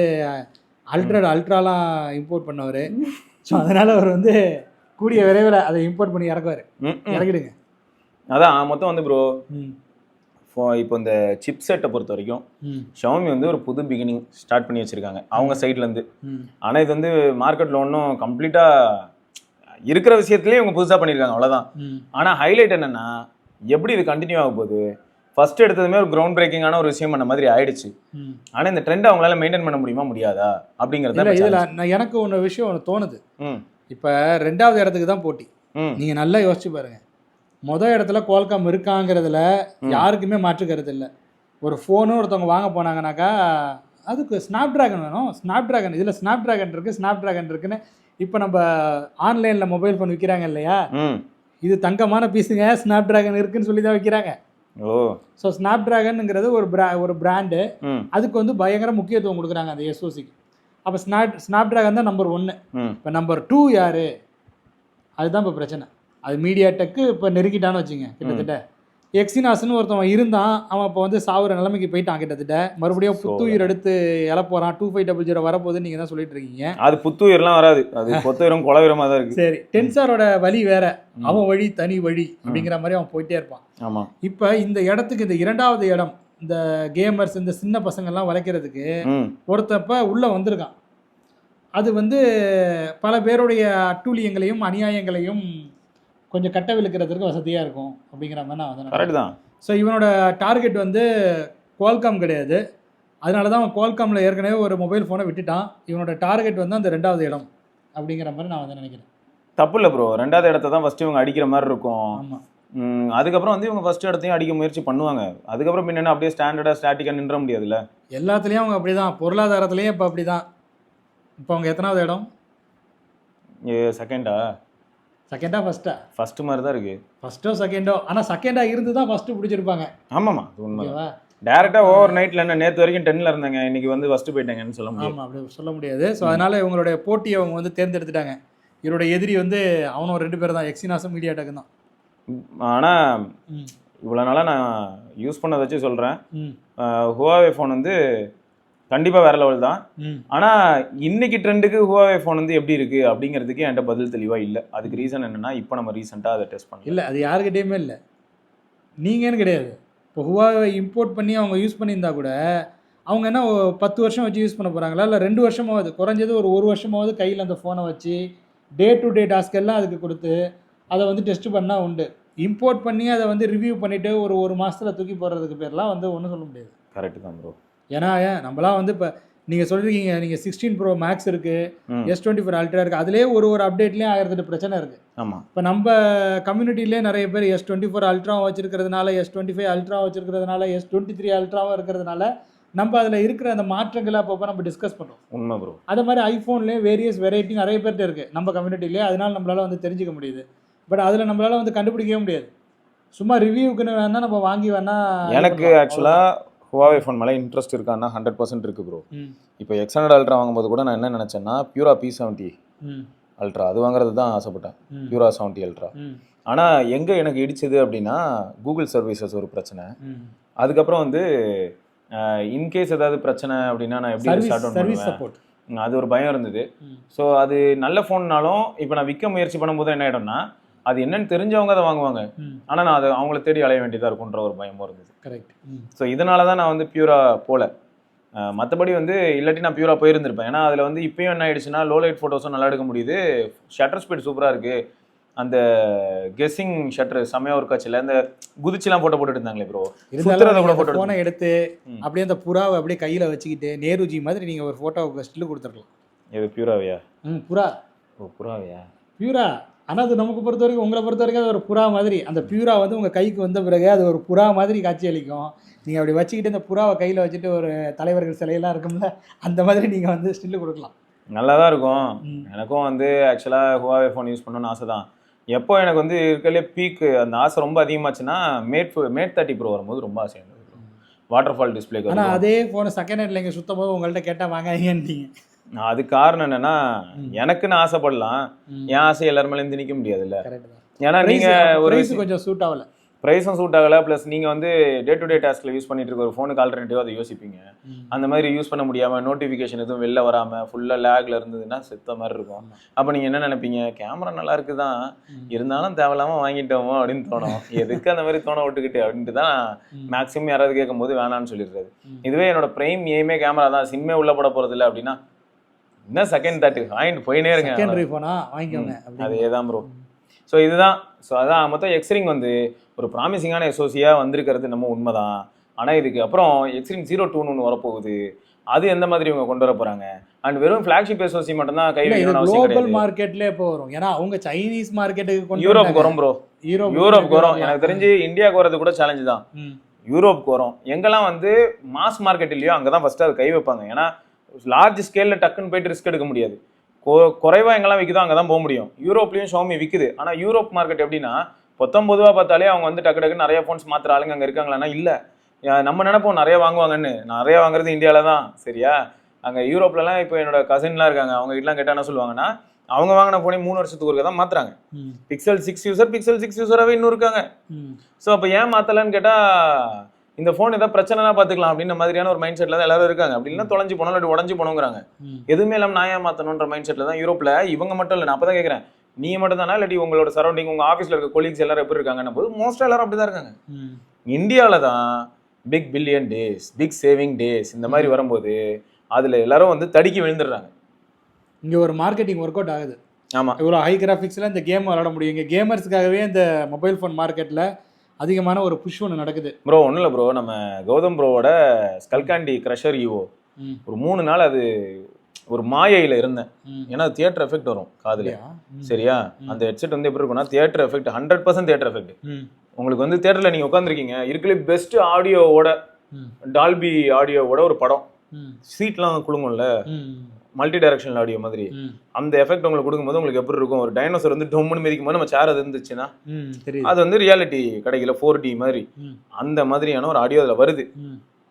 அல்ட்ராலாம் இம்போர்ட் பண்ணவர். ஸோ அதனால அவர் வந்து கூடிய விரைவில் அதை இம்போர்ட் பண்ணி இறக்கிடுங்க. அதான் மொத்தம் வந்து ப்ரோ, இப்போ இந்த சிப் செட்டை பொறுத்த வரைக்கும் ஷாமி வந்து ஒரு புது பிகினிங் ஸ்டார்ட் பண்ணி வச்சிருக்காங்க அவங்க சைட்லேருந்து. ஆனால் இது வந்து மார்க்கெட்டில் ஒன்றும் கம்ப்ளீட்டாக இருக்கிற விஷயத்துலேயே இவங்க புதுசாக பண்ணியிருக்காங்க, அவ்வளோதான். ஆனால் ஹைலைட் என்னென்னா, எப்படி இது கண்டினியூ ஆக போகுது. ஃபர்ஸ்ட் எடுத்ததுமே ஒரு கிரவுண்ட் பிரேக்கிங்கான ஒரு விஷயம் பண்ண மாதிரி ஆயிடுச்சு. ஆனா இந்த ட்ரெண்ட் அவங்களால மெயின்டைன் பண்ண முடியுமா முடியாதா அப்படிங்கறத இதுல எனக்கு ஒரு விஷயம் தோணுது. இப்ப 2வது இடத்துக்கு தான் போட்டி. நீங்க நல்லா யோசிச்சு பாருங்க. முதல் இடத்துல குவால்காம் இருக்காங்கிறதுல யாருக்குமே மாற்று கருத்து இல்லை. ஒரு ஃபோனும் ஒருத்தவங்க வாங்க போனாங்கன்னாக்கா அதுக்கு ஸ்னாப் டிராகன் வேணும். ஸ்னாப் டிராகன் இதில் ஸ்னாப் டிராகன் இருக்குது, ஸ்னாப் டிராகன் இருக்குன்னு இப்போ நம்ம ஆன்லைனில் மொபைல் ஃபோன் விற்கிறாங்க இல்லையா, இது தங்கமான பீஸுங்க, ஸ்னாப் டிராகன் இருக்குன்னு சொல்லி தான் விற்கிறாங்க. ஸோ ஸ்னாப் டிராகனுங்கிறது ஒரு பிராண்டு. அதுக்கு வந்து பயங்கர முக்கியத்துவம் கொடுக்குறாங்க அந்த எஸ்ஓசிக்கு. அப்போ ஸ்னாப் டிராகன் தான் நம்பர் 1. இப்போ நம்பர் 2 யாரு? அதுதான் இப்போ பிரச்சனை. அது மீடியா டெக்கு இப்போ நெருக்கிட்டான்னு வச்சுங்க. கிட்டத்தட்ட எக்ஸினாஸ்ன்னு ஒருத்தவன் இருந்தான், அவன் இப்போ வந்து சாவுற நிலைமைக்கு போயிட்டான். கிட்டத்தட்ட மறுபடியும் புத்துயிர் எடுத்து இழப்போறான். 2500 வரப்போகுதுன்னு நீங்கள் தான் சொல்லிட்டு இருக்கீங்க. அது புத்துயிரெலாம் வராது, அது புத்துயிரும் குலவீரமாக தான் இருக்குது. சரி, டென்சாரோட வழி வேற, அவன் வழி தனி வழி அப்படிங்கிற மாதிரி அவன் போயிட்டே இருப்பான். ஆமாம். இப்போ இந்த இடத்துக்கு இந்த 2வது இடம், இந்த கேமர்ஸ் இந்த சின்ன பசங்கள்லாம் வளைக்கிறதுக்கு ஒருத்தப்ப உள்ளே வந்திருக்கான். அது வந்து பல பேருடைய அட்டூழியங்களையும் அநியாயங்களையும் கொஞ்சம் கட்ட விழுக்கிறதுக்கு வசதியாக இருக்கும் அப்படிங்கிற மாதிரி நான் வந்து கரெக்ட் தான். ஸோ இவனோட டார்கெட் வந்து குவால்காம் கிடையாது. அதனால தான் அவன் குவால்காமில் ஏற்கனவே ஒரு மொபைல் ஃபோனை விட்டுட்டான். இவனோட டார்கெட் வந்து அந்த 2வது இடம் அப்படிங்கிற மாதிரி நான் வந்து நினைக்கிறேன். தப்பு இல்லை ப்ரோ, 2வது இடத்த தான் ஃபஸ்ட்டு இவங்க அடிக்கிற மாதிரி இருக்கும். ஆமாம். அதுக்கப்புறம் வந்து இவங்க ஃபஸ்ட் இடத்தையும் அடிக்க முயற்சி பண்ணுவாங்க. அதுக்கப்புறம் பின்னா அப்படியே ஸ்டாண்டர்டாக ஸ்டாட்டிக்காக நின்ற முடியாதுல்ல. எல்லாத்துலேயும் அவங்க அப்படி தான், பொருளாதாரத்துலேயும் இப்போ அப்படி தான். இப்போ அவங்க எத்தனாவது இடம்? செகண்டா ஃபர்ஸ்டா? ஃபர்ஸ்ட் மாதிரி தான் இருக்கு. ஃபர்ஸ்டோ செகண்டோ, ஆனால் செகண்டா இருந்து தான் ஃபர்ஸ்ட் பிடிச்சிருப்பாங்க. ஆமாம்மா, உண்மையா. டேரக்டா ஓவர் நைட்ல என்ன நேற்று வரைக்கும் 10ல இருந்தாங்க, இன்னைக்கு வந்து ஃபர்ஸ்ட் போயிட்டாங்கன்னு சொல்ல முடியாது. ஆமாம், அப்படி சொல்ல முடியாது. ஸோ அதனால இவங்களுடைய போட்டியை அவங்க வந்து தேர்ந்தெடுத்துட்டாங்க. இவரோட எதிரி வந்து அவனும் 2 பேர் தான், எக்ஸினாஸும் மீடியா டெக் தான். ஆனால் இவ்வளோ நாளாக நான் யூஸ் பண்ணதை வச்சு சொல்கிறேன், Huawei ஃபோன் வந்து கண்டிப்பாக வேற லெவல் தான். ஆனால் இன்னைக்கு ட்ரெண்டுக்கு Huawei ஃபோன் வந்து எப்படி இருக்குது அப்படிங்கிறதுக்கு என்கிட்ட பதில் தெளிவாக இல்லை. அதுக்கு ரீசன் என்னென்னா, இப்போ நம்ம ரீசெண்டாக அதை டெஸ்ட் பண்ணல. இல்லை, அது யாருக்கிட்டேயுமே இல்லை. நீங்கன்னு கிடையாது. இப்போ ஹுவாவே இம்போர்ட் பண்ணி அவங்க யூஸ் பண்ணியிருந்தா கூட அவங்க என்ன 10 வருஷம் வச்சு யூஸ் பண்ண போகிறாங்களா, இல்லை 2 வருஷமாவது, குறைஞ்சது ஒரு வருஷமாவது கையில் அந்த ஃபோனை வச்சு டே டு டே டாஸ்க் எல்லாம் அதுக்கு கொடுத்து அதை வந்து டெஸ்ட் பண்ணால் உண்டு. இம்போர்ட் பண்ணி அதை வந்து ரிவ்யூ பண்ணிவிட்டு ஒரு மாதத்தில் தூக்கி போடுறதுக்கு பேர்லாம் வந்து ஒன்றும் சொல்ல முடியாது. கரெக்ட் தான் ப்ரோ. ஏன்னா நம்மளாம் வந்து இப்போ நீங்கள் சொல்லியிருக்கீங்க, நீங்கள் 16 Pro Max இருக்குது, S24 Ultra இருக்குது, அதுலேயே ஒரு அப்டேட்லேயும் 1008 பிரச்சனை இருக்குது. ஆமாம். இப்போ நம்ம கம்யூனிட்டிலே நிறைய பேர் S24 Ultra வச்சுருக்கிறதுனால, S25 Ultra வச்சுருக்கிறதுனால, S23 Ultraவும் இருக்கிறதுனால நம்ம அதில் இருக்கிற அந்த மாற்றங்களை அப்பப்போ நம்ம டிஸ்கஸ் பண்ணுறோம். உண்மை ப்ரோ. அதே மாதிரி ஐஃபோன்லேயே வேரியஸ் வெரைட்டி நிறைய பேர்கிட்ட இருக்குது நம்ம கம்யூனிட்டிலே, அதனால நம்மளால் வந்து தெரிஞ்சிக்க முடியுது. பட் அதில் நம்மளால் வந்து கண்டுபிடிக்கவே முடியாது. சும்மா ரிவ்யூக்குன்னு வேணால் நம்ம வாங்கி வேணால். எனக்கு ஆக்சுவலாக ஹுவாவே ஃபோன் மேலே இன்ட்ரெஸ்ட் இருக்கான்னா 100% இருக்குது ப்ரோ. இப்போ X100 Ultra வாங்கும்போது கூட நான் என்ன நினச்சேன்னா பியூரா P70 Ultra அது வாங்குறது தான் ஆசைப்பட்டேன், பியூரா 70 Ultra. ஆனால் எங்கே எனக்கு இடிச்சது அப்படின்னா கூகுள் சர்வீசஸ் ஒரு பிரச்சனை. அதுக்கப்புறம் வந்து இன்கேஸ் ஏதாவது பிரச்சனை அப்படின்னா நான் எப்படி ஸ்டார்ட் பண்ணுவேன், அது ஒரு பயம் இருந்தது. ஸோ அது நல்ல ஃபோன்னாலும் இப்போ நான் விற்க முயற்சி பண்ணும்போது என்ன ஆகிடும்னா அது என்னன்னு தெரிஞ்சவங்க அதை வாங்குவாங்க, ஆனால் நான் அதை அவங்கள தேடி அலைய வேண்டியதாக இருக்குன்ற ஒரு பயமும் இருந்தது. கரெக்ட். ஸோ இதனால தான் நான் வந்து பியூரா போகல. மற்றபடி வந்து இல்லாட்டி நான் பியூரா போயிருந்திருப்பேன். ஏன்னா அதில் வந்து இப்போயும் என்ன ஆயிடுச்சுன்னா லோ லைட் ஃபோட்டோஸும் நல்லா எடுக்க முடியுது, ஷட்டர் ஸ்பீட் சூப்பராக இருக்குது, அந்த கெஸ்ஸிங் ஷட்டர் செம்மையாக ஒரு காட்சியில் இந்த குதிச்சுலாம் ஃபோட்டோ போட்டுட்டு இருந்தாங்களே ப்ரோ, ஃபோனை எடுத்து அப்படியே அந்த புறாவை அப்படியே கையில் வச்சுக்கிட்டு நேருஜி மாதிரி நீங்கள் ஒரு ஃபோட்டோவுக்கு ஸ்டில் கொடுத்துருக்கலாம். இது பியூராவையா? புறா. ஓ புறாவையா? பியூரா. ஆனால் அது நமக்கு பொறுத்த வரைக்கும், உங்களை பொறுத்த வரைக்கும் அது ஒரு புறா மாதிரி. அந்த பியூரா வந்து உங்கள் கைக்கு வந்த பிறகு அது ஒரு புறா மாதிரி காட்சி அளிக்கும். நீங்கள் அப்படி வச்சுக்கிட்டு இந்த புறாவை கையில் வச்சுட்டு ஒரு தலைவர்கள் சிலையெல்லாம் இருக்கும்ல, அந்த மாதிரி நீங்கள் வந்து ஸ்டில்லு கொடுக்கலாம். நல்லா தான் இருக்கும். எனக்கும் வந்து ஆக்சுவலாக ஹுவாவே ஃபோன் யூஸ் பண்ணணும்னு ஆசை தான். எப்போ எனக்கு வந்து இருக்கிறதுலே பீக்கு அந்த ஆசை ரொம்ப அதிகமாச்சுன்னா மேட் 30 Pro வரும்போது ரொம்ப ஆசை இருந்தது. வாட்டர் ஃபால் டிஸ்பிளேக்கு. ஆனால் அதே ஃபோனை செகண்ட் ஹேண்டில் இங்கே சுத்தம் போது உங்கள்கிட்ட கேட்டால் வாங்காதீங்கன்றீங்க. அது காரணம் என்னன்னா எனக்குன்னு ஆசைப்படலாம், என் ஆசை எல்லாரும் மேலே திணிக்க முடியாதுல்ல. ஏன்னா நீங்கள் ஒரு கொஞ்சம் சூட் ஆகலை, ப்ரைஸும் சூட் ஆகலை, ப்ளஸ் நீங்கள் வந்து டே டு டே டாஸ்கில் யூஸ் பண்ணிட்டு இருக்க ஒரு ஃபோனுக்கு ஆல்டர்னேட்டிவாக அதை யோசிப்பீங்க. அந்த மாதிரி யூஸ் பண்ண முடியாமல் நோட்டிஃபிகேஷன் எதுவும் வெளில வராமல் ஃபுல்லாக லேக்ல இருந்ததுன்னா செத்த மாதிரி இருக்கும். அப்போ நீங்கள் என்ன நினைப்பீங்க, கேமரா நல்லா இருக்குதான் இருந்தாலும் தேவையில்லாமல் வாங்கிட்டோமோ அப்படின்னு தோணும். எதுக்கு அந்த மாதிரி தோண விட்டுக்கிட்டு அப்படின்ட்டு தான் மேக்ஸிமம் யாராவது கேட்கும்போது வேணான்னு சொல்லிடுறது. இதுவே என்னோட பிரைம் எய்மே கேமரா தான், சிம்மே உள்ள போட போகிறது இல்லை அப்படின்னா என்ன செகண்ட் தாட்டு வாங்கிட்டு போயினே இருங்க, அதே தான் ப்ரோ. ஸோ இதுதான். ஸோ அதான் மொத்தம் எக்ஸ்ரிங் வந்து ஒரு ப்ராமிசிங்கான எஸ்ஓசியாக வந்திருக்கிறது நம்ம உண்மைதான். ஆனால் இதுக்கு அப்புறம் எக்ஸ்ரிங் 02 ஒன்று வரப்போகுது, அது எந்த மாதிரி இவங்க கொண்டு வர போகிறாங்க. அண்ட் வெறும் ஃப்ளாக்ஷிப் எஸ்ஓசி மட்டும் தான் கை வைக்கணும்னு அவசியம் கிடையாது. குளோபல் மார்க்கெட்லேயே இப்போ வரும், ஏன்னா அவங்க சைனீஸ் மார்க்கெட்டுக்கு யூரோப்புக்கு வரும் ப்ரோ. யூரோப்புக்கு வரும். எனக்கு தெரிஞ்சு இந்தியாவுக்கு வரது கூட சேலஞ்சு தான். யூரோப்புக்கு வரும். எங்கெல்லாம் வந்து மாஸ் மார்க்கெட் இல்லையோ அங்கே தான் ஃபஸ்ட்டு அது கை வைப்பாங்க. ஏன்னா லார்ஜ் ஸ்கேலில் டக்குன்னு போயிட்டு ரிஸ்க் எடுக்க முடியாது. குறைவாக எங்கெல்லாம் விற்குதோ அங்கே தான் போக முடியும். யூரோப்லேயும் ஷாமி விற்குது. ஆனால் யூரோப் மார்க்கெட் எப்படின்னா 19 பார்த்தாலே அவங்க வந்து டக்கு டக்குன்னு நிறைய ஃபோன்ஸ் மாத்திர ஆளுங்க அங்கே இருக்காங்களான்னா இல்லை. நம்ம நினைப்போம் நிறைய வாங்குவாங்கன்னு, நிறைய வாங்குறது இந்தியாவில் தான். சரியா? அங்கே யூரோப்லலாம் இப்போ என்னோட கசின்லாம் இருக்காங்க, அவங்க கிட்டலாம் கேட்டால் என்ன சொல்லுவாங்கன்னா அவங்க வாங்கின ஃபோனே 3 வருஷத்துக்கு ஒருக்க தான் மாத்துறாங்க. பிக்சல் 6 யூசர் பிக்சல் 6 யூசராகவே இன்னும் இருக்காங்க. ஸோ அப்போ ஏன் மாற்றலன்னு கேட்டால் இந்த ஃபோன் ஏதாவது பிரச்சனைனா பார்த்துக்கலாம் அப்படின்ற மாதிரியான ஒரு மைண்ட் செட்டில் தான் எல்லாரும் இருக்காங்க. அப்படின்னா தொலைஞ்சு போனோம் இல்லாட்டி உடஞ்சி போனோங்கிறாங்க. எதுவுமே இல்லாமல் நான் ஏன் மாற்றணுன்ற மைண்ட் செட்டில் தான் யூரோப்பில் இவங்க மட்டும் இல்லை. நான் அப்போ தான் கேட்குறேன், நீ மட்டும் தானே இல்லாட்டி உங்களோட சரௌண்டிங் உங்கள் ஆஃபீஸில் இருக்க கொலீக்ஸ் எல்லாரும் எப்படி இருக்காங்கன்னு போது மோஸ்ட்டாக எல்லாரும் அப்படி தான் இருக்காங்க. இந்தியாவில் தான் big billion days, big saving days இந்த மாதிரி வரும்போது அதில் எல்லாரும் வந்து தடுக்கி விழுந்துடுறாங்க. இங்கே ஒரு மார்க்கெட்டிங் ஒர்க் அவுட் ஆகுது. ஆமாம், இவ்வளோ ஹை கிராஃபிக்ஸில் இந்த கேம் விளாட முடியும். இங்கே கேமர்ஸுக்காகவே இந்த மொபைல் ஃபோன் மார்க்கெட்டில் அதிகமான ஒரு புஷ் ஒன்று நடக்குது ப்ரோ. ஒன்றும் இல்லை ப்ரோ, நம்ம கௌதம் ப்ரோவோட ஸ்கல்காண்டி க்ரஷர் ஈவோ ஒரு 3 நாள் அது ஒரு மாயையில் இருந்தேன். ஏன்னா தியேட்டர் எஃபெக்ட் வரும் காதுல. சரியா? அந்த ஹெட்செட் வந்து எப்படி இருக்கும்னா தியேட்டர் எஃபெக்ட் 100% தியேட்டர் எஃபெக்ட். உங்களுக்கு வந்து தியேட்டரில் நீங்கள் உட்காந்துருக்கீங்க, இருக்கலே பெஸ்ட் ஆடியோவோட டால்பி ஆடியோவோட ஒரு படம், சீட்லாம் குழுங்கும்ல மல்டி டைரக்ஷனல் ஆடியோ மாதிரி, அந்த எஃபெக்ட் உங்களுக்கு கொடுக்கும்போது உங்களுக்கு எப்படி இருக்கும், ஒரு டைனோசர் வந்து டொம்முன்னு மிதிக்கும் போது நம்ம சேர் அது இருந்துச்சுன்னா அது வந்து ரியாலிட்டி கிடைக்கல 4D மாதிரி, அந்த மாதிரியான ஒரு ஆடியோ அதில் வருது.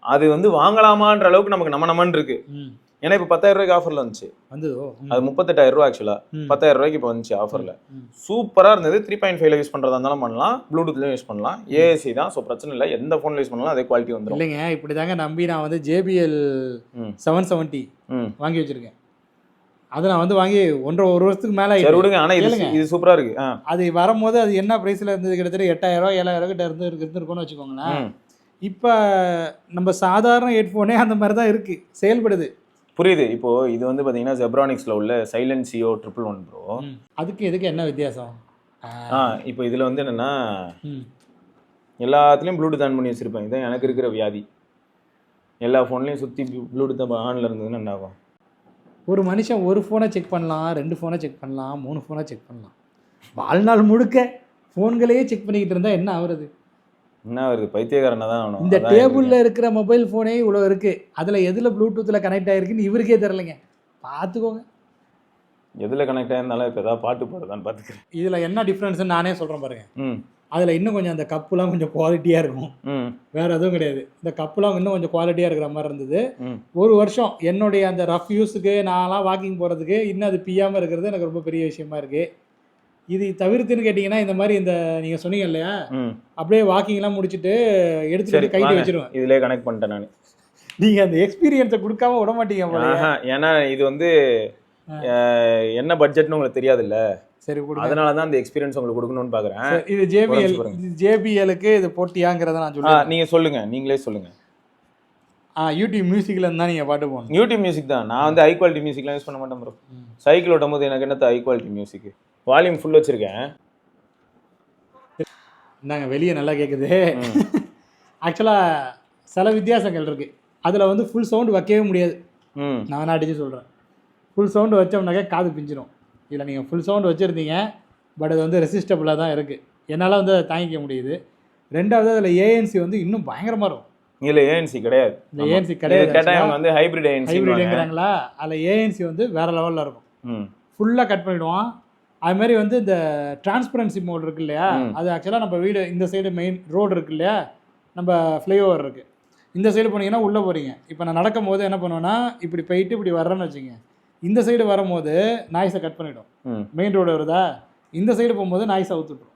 அது வந்து வாங்கலாமான்ற அளவுக்கு நமக்கு நம்மன்னு இருக்கு. ஏன்னா இப்போ 10,000 ரூபாய்க்கு ஆஃபர்ல வந்துச்சு. அது 38,000 ரூபா ஆக்சுவலா 10,000 ரூபாய்க்கு இப்போ வந்துச்சு ஆஃபர்ல. சூப்பரா இருந்தது. 3.5 யூஸ் பண்றதா இருந்தாலும் பண்ணலாம், ப்ளூடூத்லயும் யூஸ் பண்ணலாம், ஏஏசி தான். ஸோ பிரச்சனை இல்லை, எந்த ஃபோன்ல யூஸ் பண்ணலாம் அதே குவாலிட்டி வந்துடும். இல்லைங்க, இப்படி தாங்க நம்பி நான் வந்து JBL 770 வாங்கி வச்சிருக்கேன். அதை நான் வந்து வாங்கி ஒரு வருஷத்துக்கு மேலே சரி விடுங்க, ஆனா இது கேளுங்க. இது சூப்பரா இருக்கு. அது வரும்போது அது என்ன ப்ரைஸில் இருந்தது, கிட்டத்தட்ட 8000 7,000 கிட்ட இருந்துருக்குன்னு வச்சுக்கோங்களேன். ம். இப்போ நம்ம சாதாரண ஹெட்ஃபோனே அந்த மாதிரி தான் இருக்குது, செயல்படுது. புரியுது. இப்போ இது வந்து பாத்தீங்கன்னா ஜெப்ரானிக்ஸ்ல உள்ள சைலன்சியோ 111 ப்ரோ. அதுக்கு இதுக்கு என்ன வித்தியாசம்? இப்போ இதுல வந்து என்னன்னா ம். எல்லாத்துலயும் ப்ளூடூத் ஆன் பண்ணி வச்சிருப்பேன். இதான் எனக்கு இருக்கிற வியாதி. எல்லா ஃபோன்லயும் சுத்தி ப்ளூடூத் ஆன்ல இருந்ததுன்னா என்ன ஆகும்? ஒரு மனுஷன் ஒரு ஃபோனை செக் பண்ணலாம், 2 ஃபோனை செக் பண்ணலாம், 3 ஃபோனை செக் பண்ணலாம். வாழ்நாள் முழுக்க ஃபோன்களையே செக் பண்ணிக்கிட்டு இருந்தால் என்ன ஆகுறது? என்ன வருது, பைத்தியக்காரனா தான் ஆகணும். இந்த அதான் டேபிளில் இருக்கிற மொபைல் ஃபோனே இவ்வளோ இருக்குது, அதில் எதில் ப்ளூடூத்தில் கனெக்ட் ஆகிருக்குன்னு இவருக்கே தெரிலங்க. பார்த்துக்கோங்க. எதுல கனெக்ட் ஆயிருந்தாலும் இப்போ ஏதாவது பாட்டு போடுறதான்னு பார்த்துக்கிறேன். இதில் என்ன டிஃப்ரென்ஸ்னு நானே சொல்கிறேன் பாருங்க. ம் அதில் இன்னும் கொஞ்சம் அந்த கப்புலாம் கொஞ்சம் குவாலிட்டியாக இருக்கும், ம் வேறு எதுவும் கிடையாது. இந்த கப்புலாம் இன்னும் கொஞ்சம் குவாலிட்டியாக இருக்கிற மாதிரி இருந்தது. ம். ஒரு வருஷம் என்னுடைய அந்த ரஃப் யூஸுக்கு நான்லாம் வாக்கிங் போகிறதுக்கு இன்னும் அது பியாமல் இருக்கிறது எனக்கு ரொம்ப பெரிய விஷயமா இருக்குது. இது தவிர்த்துன்னு கேட்டிங்கன்னா இந்த மாதிரி இந்த நீங்கள் சொன்னீங்க இல்லையா, ம். அப்படியே வாக்கிங்லாம் முடிச்சுட்டு எடுத்துகிட்டு சரி வந்து கையில் வாங்க. வச்சிருவேன். இதுலயே கனெக்ட் பண்ணிட்டேன் நான். நீங்கள் அந்த எக்ஸ்பீரியன்ஸை கொடுக்காம விட மாட்டீங்க போல. ஏன்னா இது வந்து என்ன பட்ஜெட்னு உங்களுக்கு தெரியாதுல்ல, சரி கொடுங்க. அதனால தான் அந்த எக்ஸ்பீரியன்ஸ் உங்களுக்கு கொடுக்கணும்னு பாக்குறேன். சரி, இது JBL, பாருங்க. இது JBLக்கு இது போட்டியாங்கிறத நான் சொல்லுவேன். நீங்க சொல்லுங்க, நீங்களே சொல்லுங்க. யூடியூப் மியூசிக்கில் இருந்தால் நீங்கள் பாட்டு போகணும். யூடியூப் மியூசிக் தான். நான் வந்து ஹை குவாலிட்டி மியூசிக்லாம் யூஸ் பண்ண மாட்டேன் ப்ரோ. சைக்கிள் ஓட்டும் போது எனக்கு என்னத்த high quality music. Volume full வச்சிருக்கேன். இந்தாங்க வெளியே நல்லா கேட்குது. ஆக்சுவலாக சில வித்தியாசங்கள் இருக்குது. அதில் வந்து ஃபுல் சவுண்டு வைக்கவே முடியாது. ம் நான் அடித்து சொல்கிறேன், ஃபுல் சவுண்டு வச்சோம்னாக்கா காது பிஞ்சிடும். இதில் நீங்கள் ஃபுல் சவுண்டு வச்சுருந்தீங்க, பட் அது வந்து ரெசிஸ்டபுளாக தான் இருக்குது. என்னால் வந்து அதை தாங்கிக்க முடியுது. ரெண்டாவது அதில் ANC வந்து இன்னும் பயங்கரமாக இருக்கும். இதுல ANC கிடையாது. இந்த ANC கிடையாது. கேட்டா இவங்க வந்து ஹைபிரிட் ANC. ஹைப்ரிட்ங்கிறாங்களா, அதில் ANC வந்து வேறு லெவலில் இருக்கும். ம் ஃபுல்லாக கட் பண்ணிவிடுவான். அதுமாரி வந்து இந்த டிரான்ஸ்பரன்சி மோட் இருக்கு இல்லையா, அது ஆக்சுவலாக நம்ம வீடு இந்த சைடு மெயின் ரோடு இருக்கு இல்லையா, நம்ம ஃப்ளைஓவர் இருக்குது, இந்த சைடு போனீங்கன்னா உள்ளே போகிறீங்க. இப்போ நான் நடக்கும் போது என்ன பண்ணுவேன்னா, இப்படி போயிட்டு இப்படி வர்றேன்னு வச்சுங்க, இந்த சைடு வரும்போது நாய்ஸை கட் பண்ணிவிடும். மெயின் ரோடு வருதா, இந்த சைடு போகும்போது நாய்ஸை அவுத்துட்ரும்.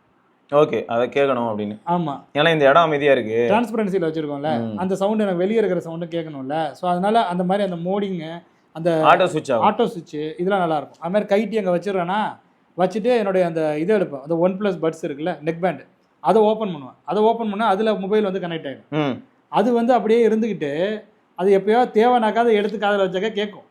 ஓகே, அதை கேட்கணும் அப்படின்னு. ஆமாம், ஏன்னா இந்த இடம் அமைதியாக இருக்குது, டிரான்ஸ்பரன்சியில் வச்சுருக்கோம்ல, அந்த சவுண்டு எனக்கு வெளியே இருக்கிற சவுண்டு கேட்கணும்ல. ஸோ அதனால் அந்த மாதிரி அந்த மோடிங்கு, அந்த ஆட்டோ சுவிட்ச் இதெல்லாம் நல்லாயிருக்கும். அது மாதிரி கைட்டி அங்கே வச்சிடுறேன்னா வச்சுட்டு என்னுடைய அந்த இதை எடுப்பேன், அந்த OnePlus பட்ஸ் இருக்குல்ல, நெக் பேண்டு, அதை ஓப்பன் பண்ணுவேன். அதை ஓப்பன் பண்ணால் அதில் மொபைல் வந்து கனெக்ட் ஆகிடும். அது வந்து அப்படியே இருந்துக்கிட்டு அது எப்போயோ தேவைனாக்கா அதை எடுத்து காதில் வச்சாக்கா கேட்கும்.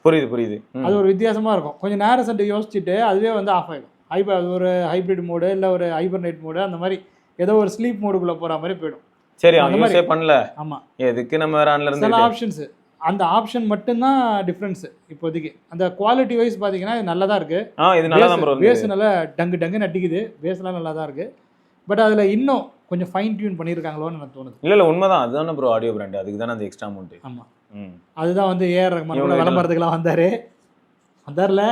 புரியுது. அது ஒரு வித்தியாசமாக இருக்கும். கொஞ்சம் நேரம் சென்று யோசிச்சுட்டு அதுவே வந்து ஆஃப் ஆகிடும். அது ஒரு ஹைப்ரிட் மோடு இல்லை ஒரு ஹைபர்நைட் மோடு, அந்த மாதிரி ஏதோ ஒரு ஸ்லீப் மோடுக்குள்ளே போகிற மாதிரி போயிடும். சரி, அந்த மாதிரி பண்ணல. ஆமாம், எதுக்கு நம்ம வேற ஆன்ல இருந்து சில ஆப்ஷன்ஸு, அந்த ஆப்ஷன் மட்டும்தான் டிஃப்ரென்ஸு இப்போதைக்கு. அந்த குவாலிட்டி வைஸ் பார்த்தீங்கன்னா இது நல்லா தான் இருக்குது. இது நல்லா தான் ப்ரோ. பேஸ் நல்லா டங்குன்னு அடிக்குது, பேஸ்லாம் நல்லா தான் இருக்குது. பட் அதில் இன்னும் கொஞ்சம் ஃபைன் டியூன் பண்ணியிருக்காங்களோன்னு எனக்கு தோணுது. இல்லை உண்மைதான், அதுதானே ப்ரோ ஆடியோ பிராண்ட், அதுக்கு தானே அந்த எக்ஸ்ட்ரா அமௌண்ட். ஆமாம், அதுதான் வந்து ஏஆர் ரஹ்மான் விளம்பரத்துக்குலாம் வந்தார்ல.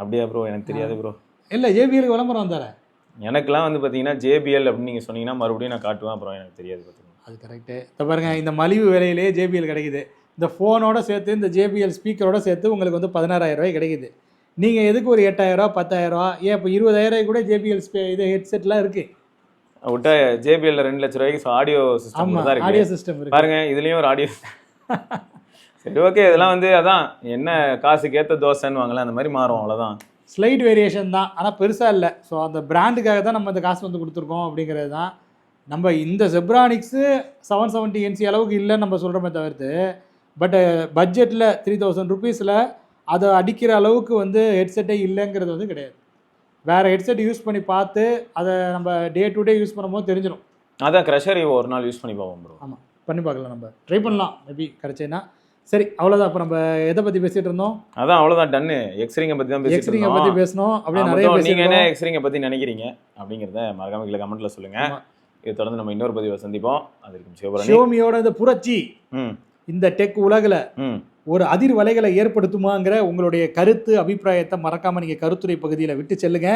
அப்படியா ப்ரோ? எனக்கு தெரியாது ப்ரோ. இல்லை, JBLக்கு விளம்பரம் வந்தார். எனக்குலாம் வந்து பார்த்தீங்கன்னா JBL அப்படின்னு நீங்கள் சொன்னீங்கன்னா மறுபடியும் நான் காட்டுவேன். அப்புறம் எனக்கு தெரியாது பார்த்தீங்கன்னா. அது கரெக்டு. இப்போ பாருங்க, இந்த மலிவு விலையிலேயே JBL கிடைக்குது. இந்த ஃபோனோட சேர்த்து இந்த JBL ஸ்பீக்கரோட சேர்த்து உங்களுக்கு வந்து 16,000 ரூபாய் கிடைக்குது. நீங்கள் எதுக்கு ஒரு 8,000 10,000, ஏன் இப்போ 20,000 கூட JBL இது ஹெட்செட்லாம் இருக்குது. விட்டா JBL 2 லட்ச ரூபாய்க்கு ஆடியோ சிஸ்டம் தான் இருக்கு. ஆடியோ சிஸ்டம் இருக்கு பாருங்க, இதுலயும் ஒரு ஆடியோ. சரி, ஓகே, இதெல்லாம் வந்து அதான் என்ன காசுக்கு ஏற்ற தோசைன்னு வாங்கலாம், அந்த மாதிரி மாறும், அவ்வளோதான். ஸ்லைட் வேரியேஷன் தான், ஆனால் பெருசாக இல்லை. ஸோ அந்த பிராண்டுக்காக தான் நம்ம இந்த காசு வந்து கொடுத்துருக்கோம் அப்படிங்கிறது தான். நம்ம இந்த ஜெப்ரானிக்ஸு 770 NC அளவுக்கு இல்லைன்னு நம்ம சொல்கிறோமே தவிர்த்து, பட் பட்ஜெட்டில் 3000 ருபீஸில் அதை அடிக்கிற அளவுக்கு வந்து ஹெட்செட்டே இல்லைங்கிறது வந்து கிடையாது. வேறு ஹெட்செட் யூஸ் பண்ணி பார்த்து அதை நம்ம டே டு டே யூஸ் பண்ணும்போது தெரிஞ்சிடும். அதான் க்ரஷர் ஒரு நாள் யூஸ் பண்ணி பார்ப்போம் ப்ரோ. ஆமாம், பண்ணி பார்க்கலாம், நம்ம ட்ரை பண்ணலாம், மேபி கிடைச்சேன்னா. சரி, அவ்வளோதான். இப்போ நம்ம எதை பற்றி பேசிகிட்டு இருந்தோம்? அதான், அவ்வளோதான், டன்னு. எக்ஸ்ரிங்கை பற்றி தான் பேசிட்டு எக்ஸ்ரிங்கை பற்றி பேசணும். அப்படியே நிறைய நீங்கள் என்ன எக்ஸ்ரிங்கை பற்றி நினைக்கிறீங்க அப்படிங்கிறத மறக்காம கீழே கமெண்ட்டில் சொல்லுங்கள். இதை தொடர்ந்து நம்ம இன்னொரு பதிவை சந்திப்போம். அதற்கு ஷியோமியோட இந்த புரட்சி இந்த டெக் உலகில் ஒரு அதிர்வலைகளை ஏற்படுத்துமாங்கிற உங்களுடைய கருத்து அபிப்பிராயத்தை மறக்காம நீங்க கருத்துரை பகுதியில் விட்டு செல்லுங்க.